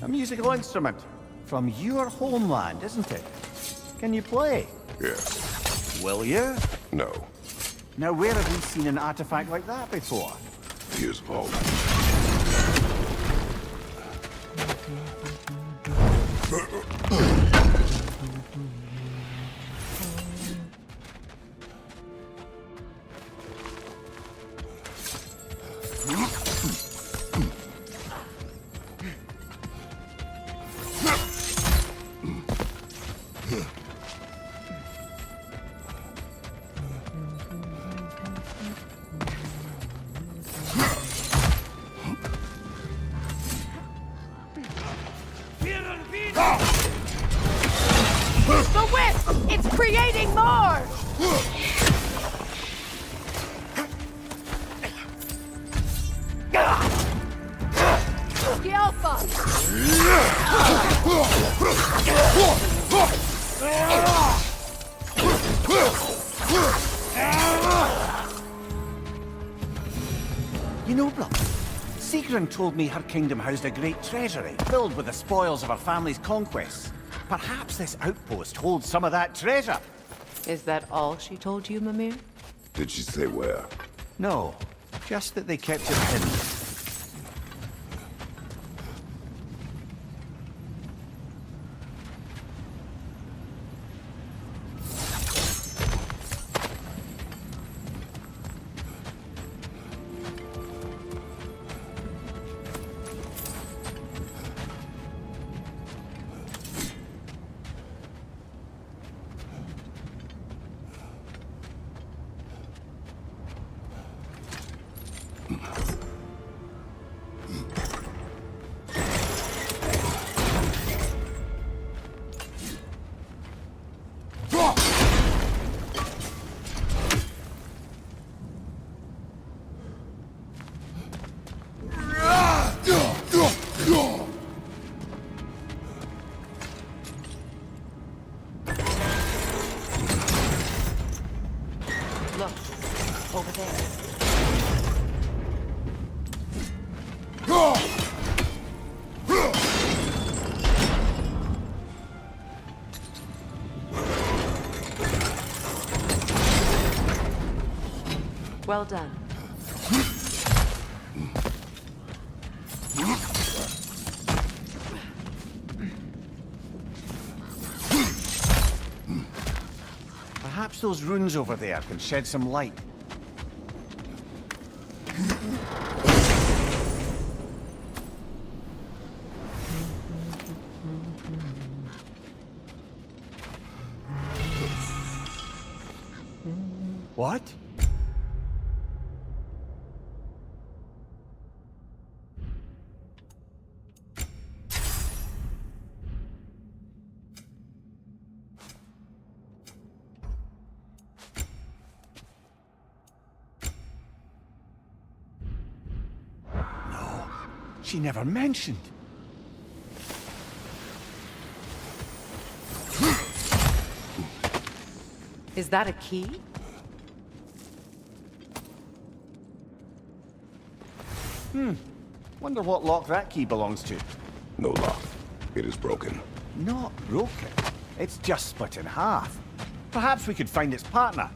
A musical instrument from your homeland, isn't it? Can you play?
Yes.
Will you?
No.
Now, where have we seen an artifact like that before?
His vault.
The whip! It's creating more! The Alpha!
You know, brother, Sigrun told me her kingdom housed a great treasury, filled with the spoils of her family's conquests. Perhaps this outpost holds some of that treasure.
Is that all she told you, Mimir?
Did she say where?
No, just that they kept it hidden.
Look, over there. Well done.
Perhaps those runes over there can shed some light. What? No, she never mentioned.
Is that a key?
Wonder what lock that key belongs to.
No lock. It is broken.
Not broken. It's just split in half. Perhaps we could find its partner.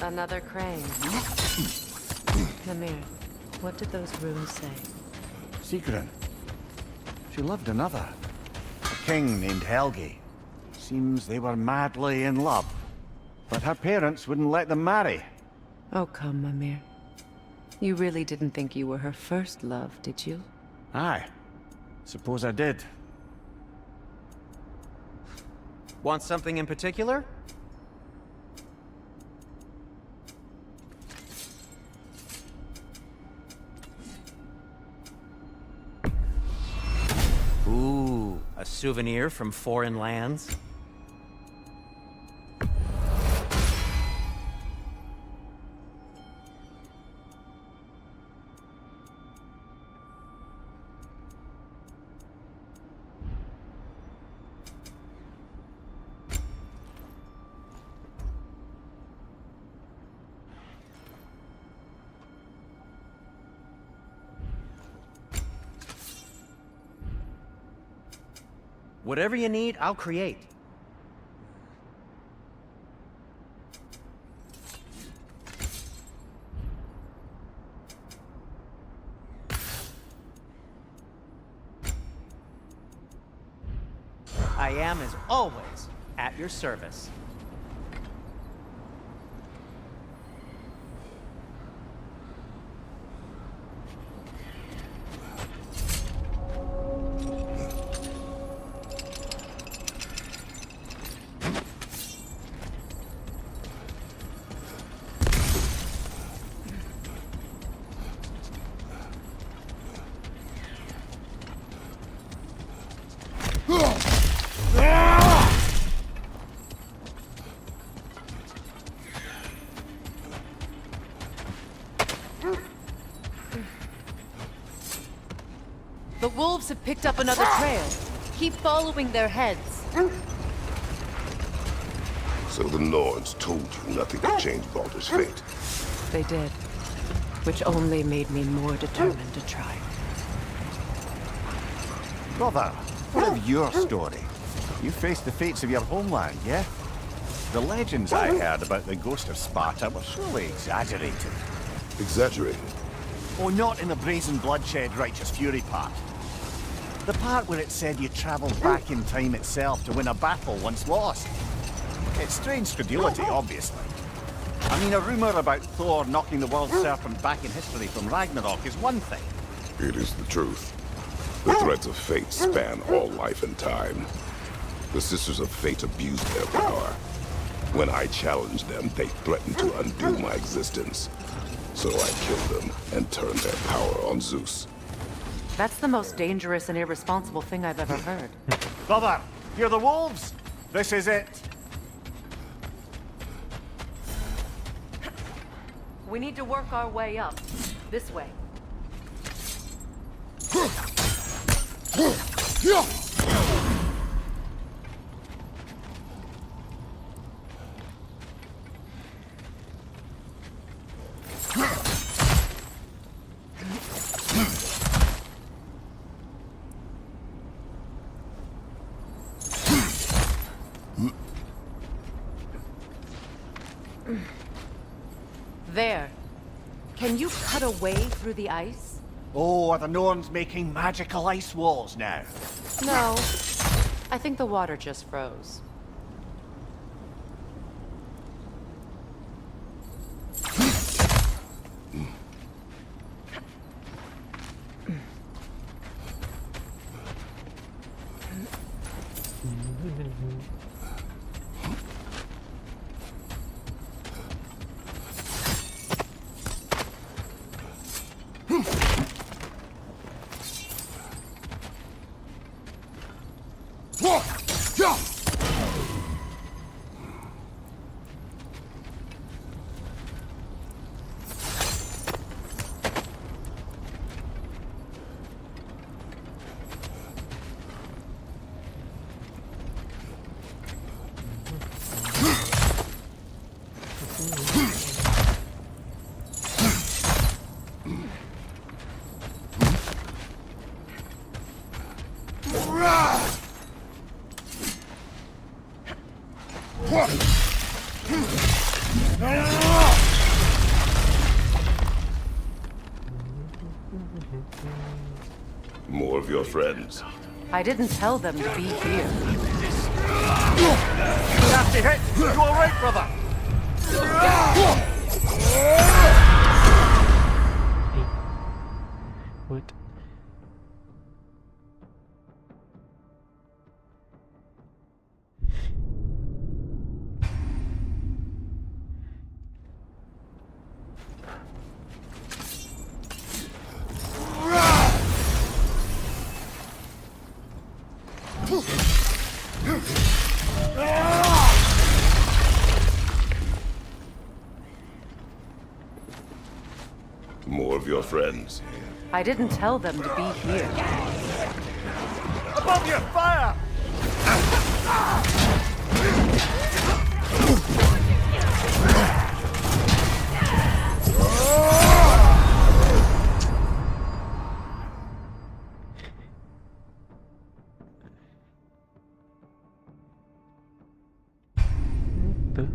Another crane. Mimir, what did those runes say?
Sigrun. She loved another. A king named Helgi. Seems they were madly in love. But her parents wouldn't let them marry.
Oh, come, Mimir. You really didn't think you were her first love, did you?
Aye. Suppose I did.
Want something in particular? Ooh, a souvenir from foreign lands? Whatever you need, I'll create. I am, as always, at your service.
The wolves have picked up another trail. Keep following their heads.
So the Norns told you nothing could change Baldur's fate.
They did. Which only made me more determined to try.
Brother, what of your story? You faced the fates of your homeland, yeah? The legends I heard about the ghost of Sparta were surely exaggerated.
Exaggerated?
Oh, not in the brazen bloodshed righteous fury part. The part where it said you traveled back in time itself to win a battle once lost. It's strange credulity, obviously. I mean, a rumor about Thor knocking the world serpent back in history from Ragnarok is one thing.
It is the truth. The threads of fate span all life and time. The Sisters of Fate abused their power. When I challenged them, they threatened to undo my existence. So I killed them and turned their power on Zeus.
That's the most dangerous and irresponsible thing I've ever heard.
Brother, hear the wolves? This is it.
We need to work our way up. This way. There. Can you cut a way through the ice?
Oh, are the Norns making magical ice walls now?
No. I think the water just froze.
More of your friends.
I didn't tell them to be here.
Nasty hit! You alright, brother?
What?
More of your friends.
I didn't tell them to be here.
Above you! Fire!
The hell?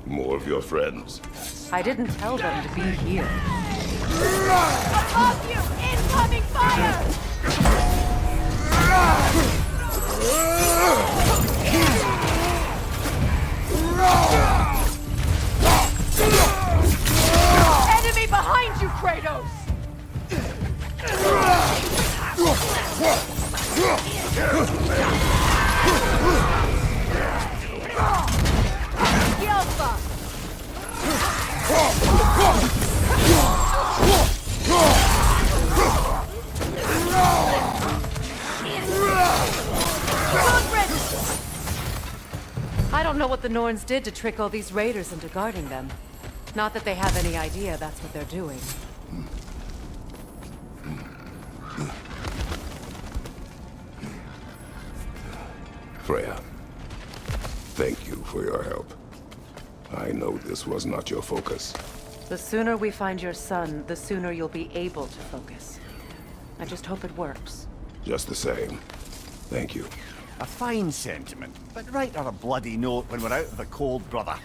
More of your friends.
I didn't tell them to be here.
Above you! Incoming fire! Enemy behind you, Kratos! Yelpa!
I don't know what the Norns did to trick all these raiders into guarding them. Not that they have any idea that's what they're doing.
Freya, thank you for your help. I know this was not your focus.
The sooner we find your son, the sooner you'll be able to focus. I just hope it works.
Just the same. Thank you.
A fine sentiment, but write her a bloody note when we're out of the cold, brother.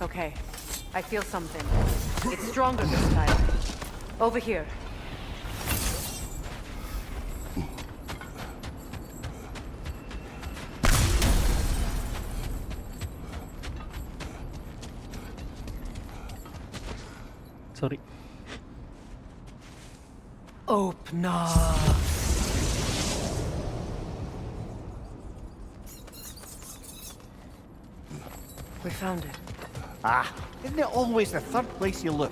Okay, I feel something. It's stronger this time. Over here.
Sorry.
Open up. We found it.
Ah, isn't it always the third place you look?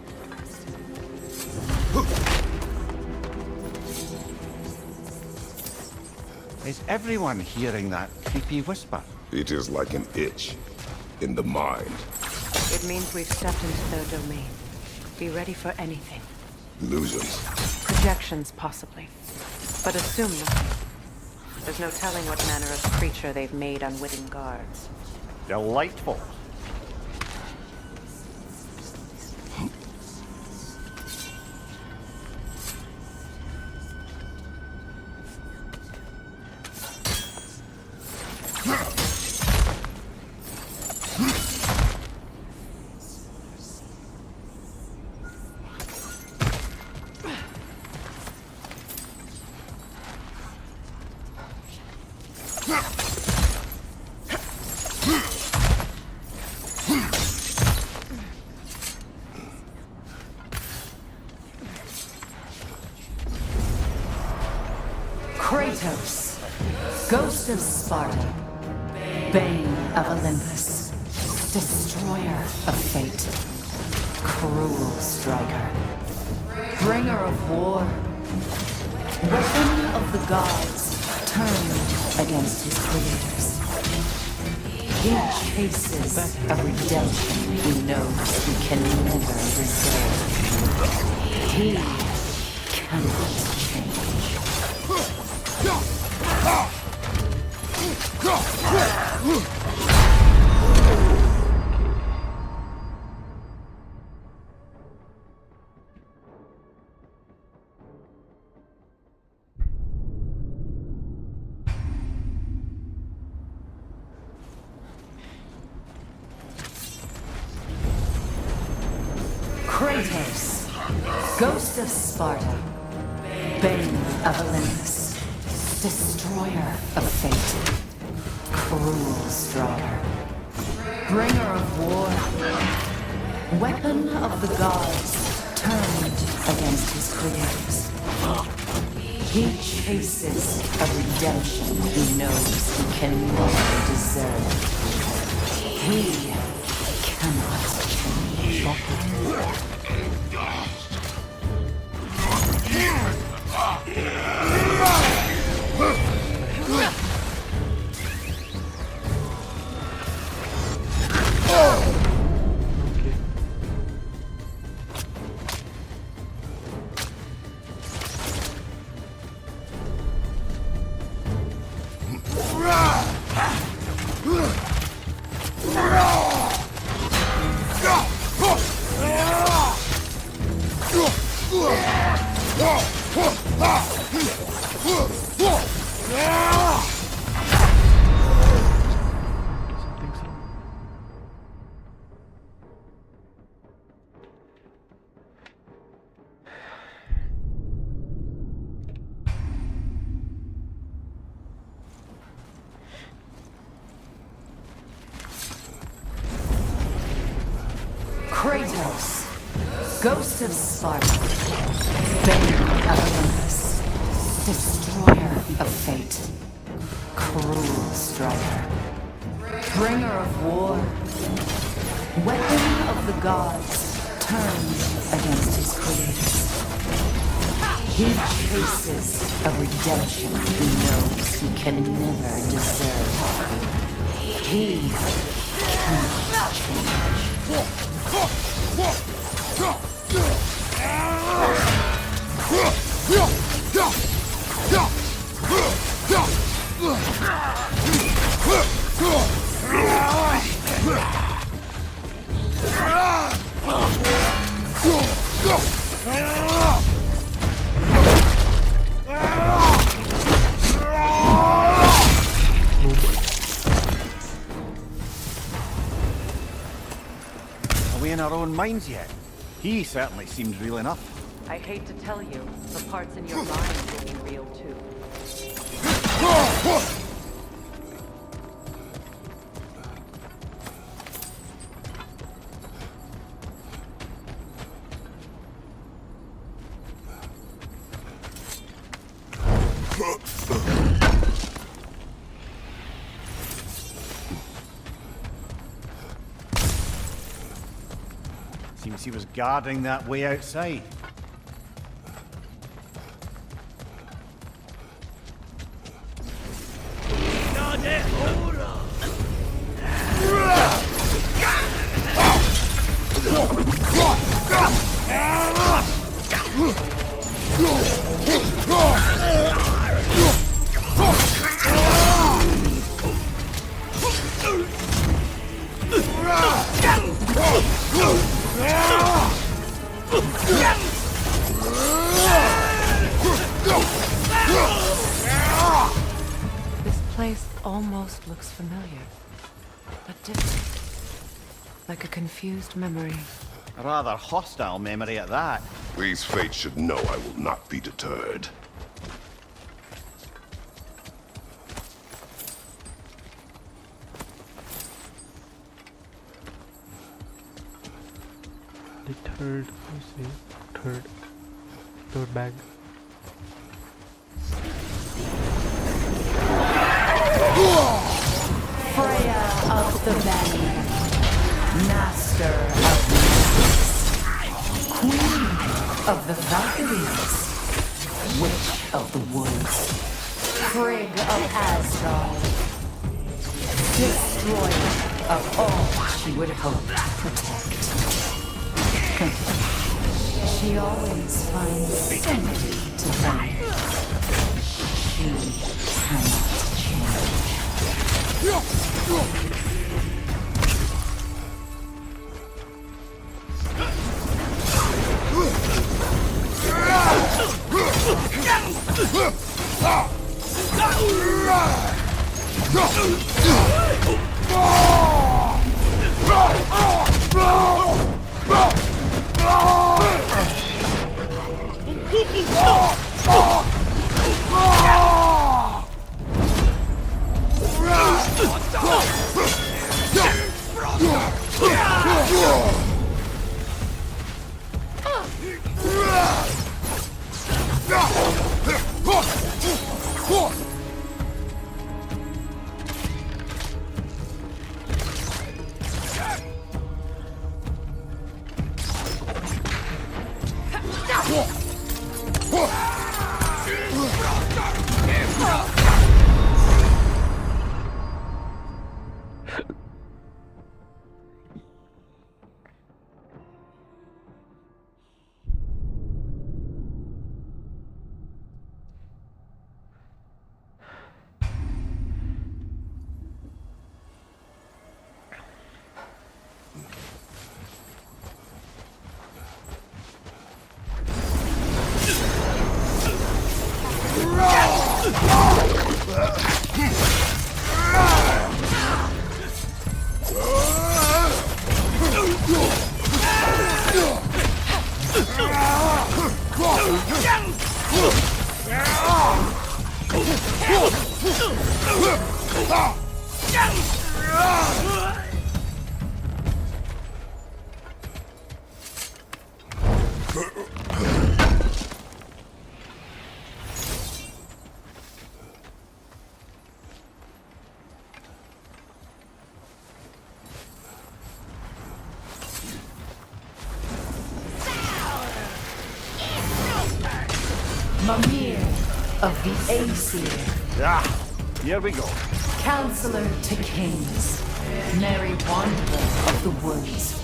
Is everyone hearing that creepy whisper?
It is like an itch in the mind.
It means we've stepped into their domain. Be ready for anything.
Illusions.
Projections, possibly. But assume nothing. There's no telling what manner of creature they've made unwitting guards.
Delightful.
Kratos, Ghost of Sparta, Bane of Olympus, Destroyer of Fate, Cruel Striker, Bringer of War, Weapon of the Gods, turned against his creators. He chases a redemption he knows he can never resolve. He cannot change. Kratos, Ghost of Sparta, Bane of Olympus, Destroyer of Fate, Cruel Striker, Bringer of War, Weapon of the Gods, turned against his creators. He chases a redemption he knows he can never deserve. He cannot change. Kratos, Ghost of Sparta, Bane of Olympus, Destroyer of Fate, Cruel Striker, Bringer of War, Weapon of the gods turned against his creators. He chases a redemption he knows he can never deserve. He cannot
Are we in our own minds yet? He certainly seems real enough.
I hate to tell you, the parts in your mind will be real too.
Seems he was guarding that way outside.
This place almost looks familiar, but different. Like a confused memory.
A rather hostile memory at that.
These fates should know I will not be deterred.
The third, let's see, third bag.
Freya of the Valley, Master of Magics, Queen of the Valkyries, Witch of the Woods, Frigg of Asgard, Destroyer of all she would hope to protect. She always finds somebody to blame. She cannot change. Mimir of the Aesir.
Ah, here we go.
Counselor to Kings. Merry Wanderer of the Woods.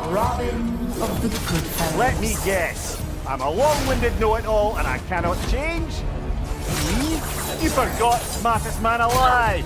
Robin of the Goodfellows.
Let me guess. I'm a long-winded know-it-all and I cannot change? Me? You forgot smartest man alive!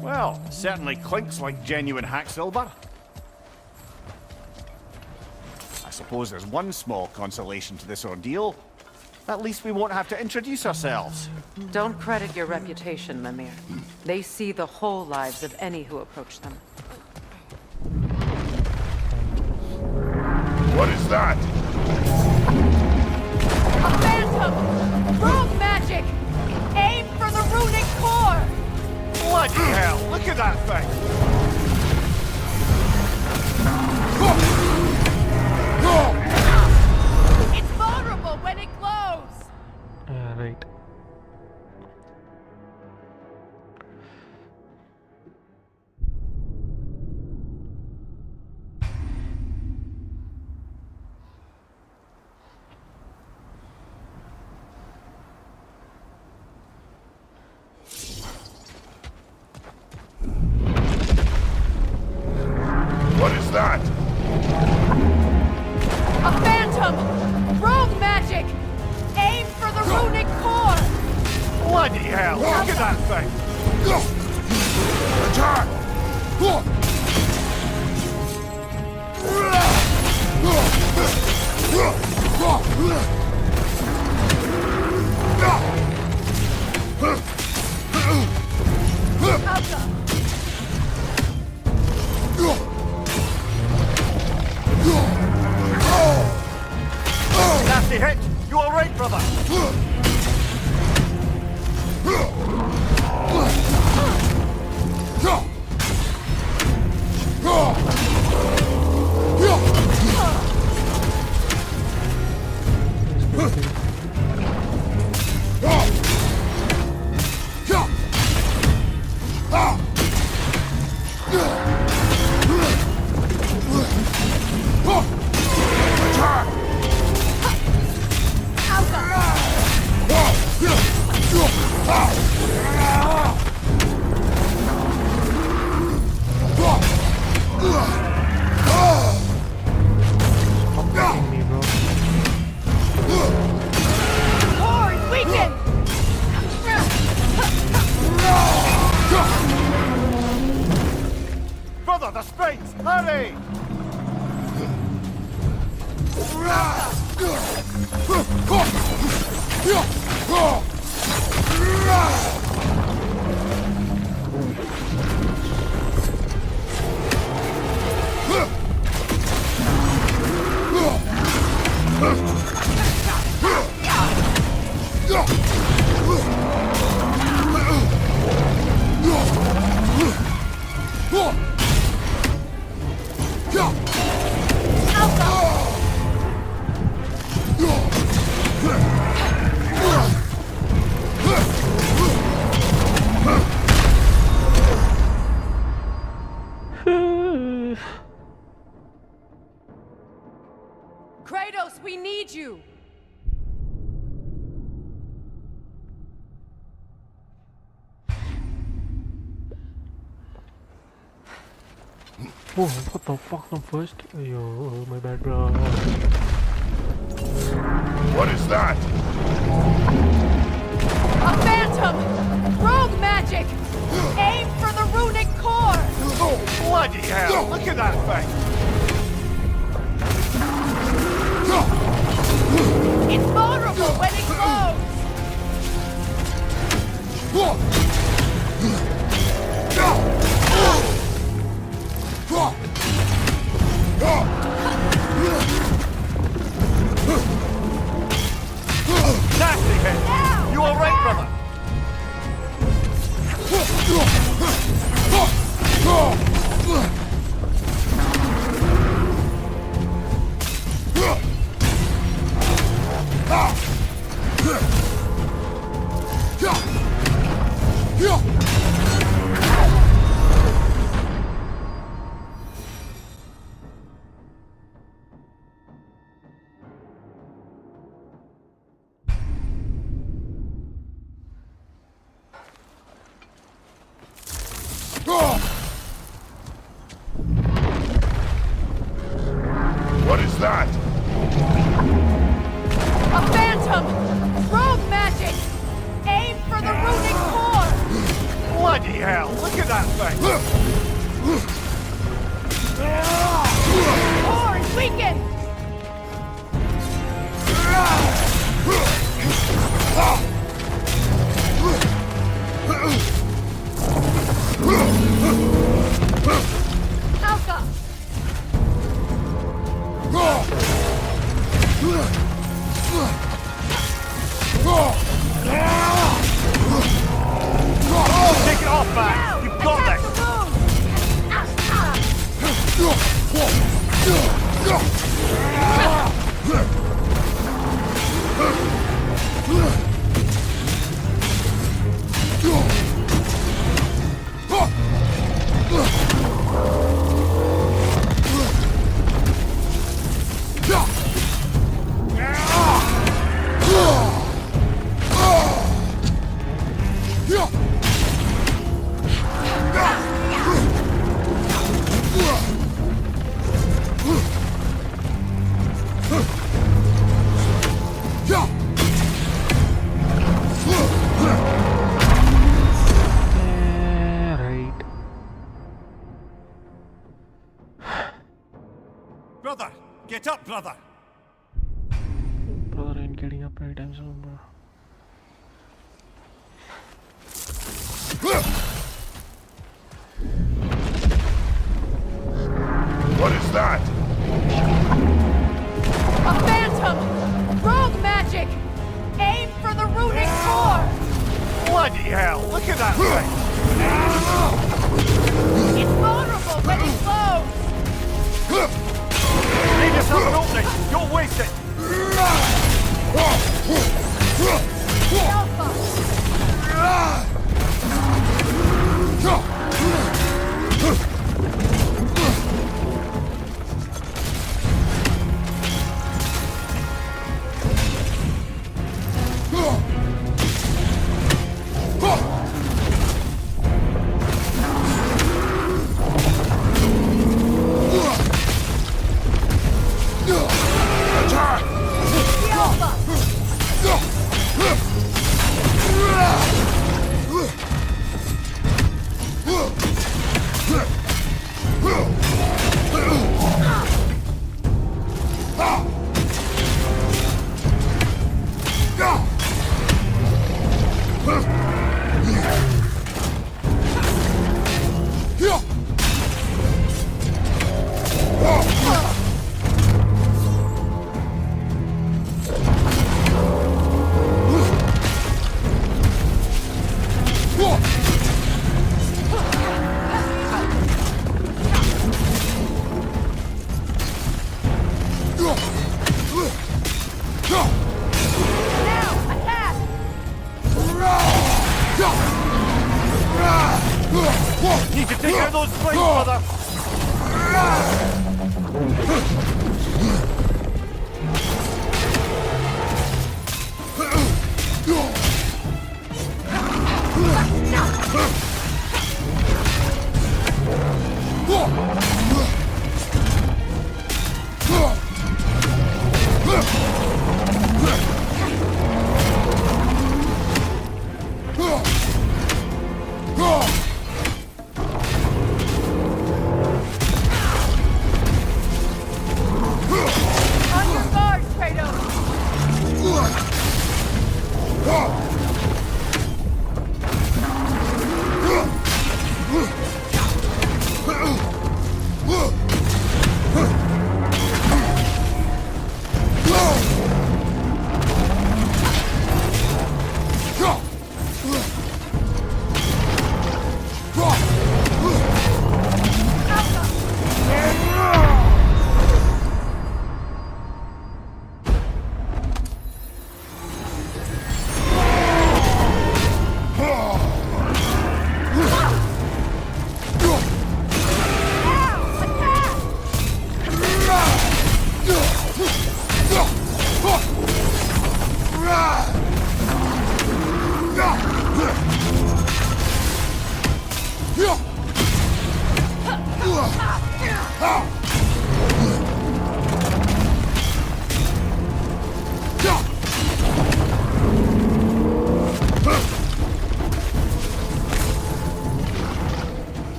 Well, certainly clinks like genuine hack silver. I suppose there's one small consolation to this ordeal. At least we won't have to introduce ourselves.
Don't credit your reputation, Mimir. They see the whole lives of any who approach them.
What is that?
A phantom! Rogue magic! Aim for the runic core!
Bloody hell, look at that thing!
It's vulnerable when it glows!
Right.
What is that?
A phantom! Rogue magic! Aim for the runic core!
Bloody hell, look at that thing!
Attack!
Nasty hit! You alright, brother?
Me, bro.
Core is weakened!
Brother, the springs! Hurry!
Kratos, we need you!
Oh, what the fuck? I'm first. Yo, my bad, bro.
What is that?
A phantom! Rogue magic! Aim for the runic core!
Oh, bloody hell! Look at that thing!
It's vulnerable when it glows!
Nasty head! You alright, brother?
What is that?
A phantom! Rogue magic! Aim for the runic core!
Bloody hell! Look at that thing!
Core is weakened! Alka!
Take it off, man! You've got
Attack
this!
Right.
Brother! Get up, brother!
Brother ain't getting up anytime soon, bro.
What is that?
A phantom! Rogue magic! Aim for the runic core!
Bloody hell! Look at that thing!
It's vulnerable when it glows!
Leave yourself an opening! You'll waste it!
Alpha!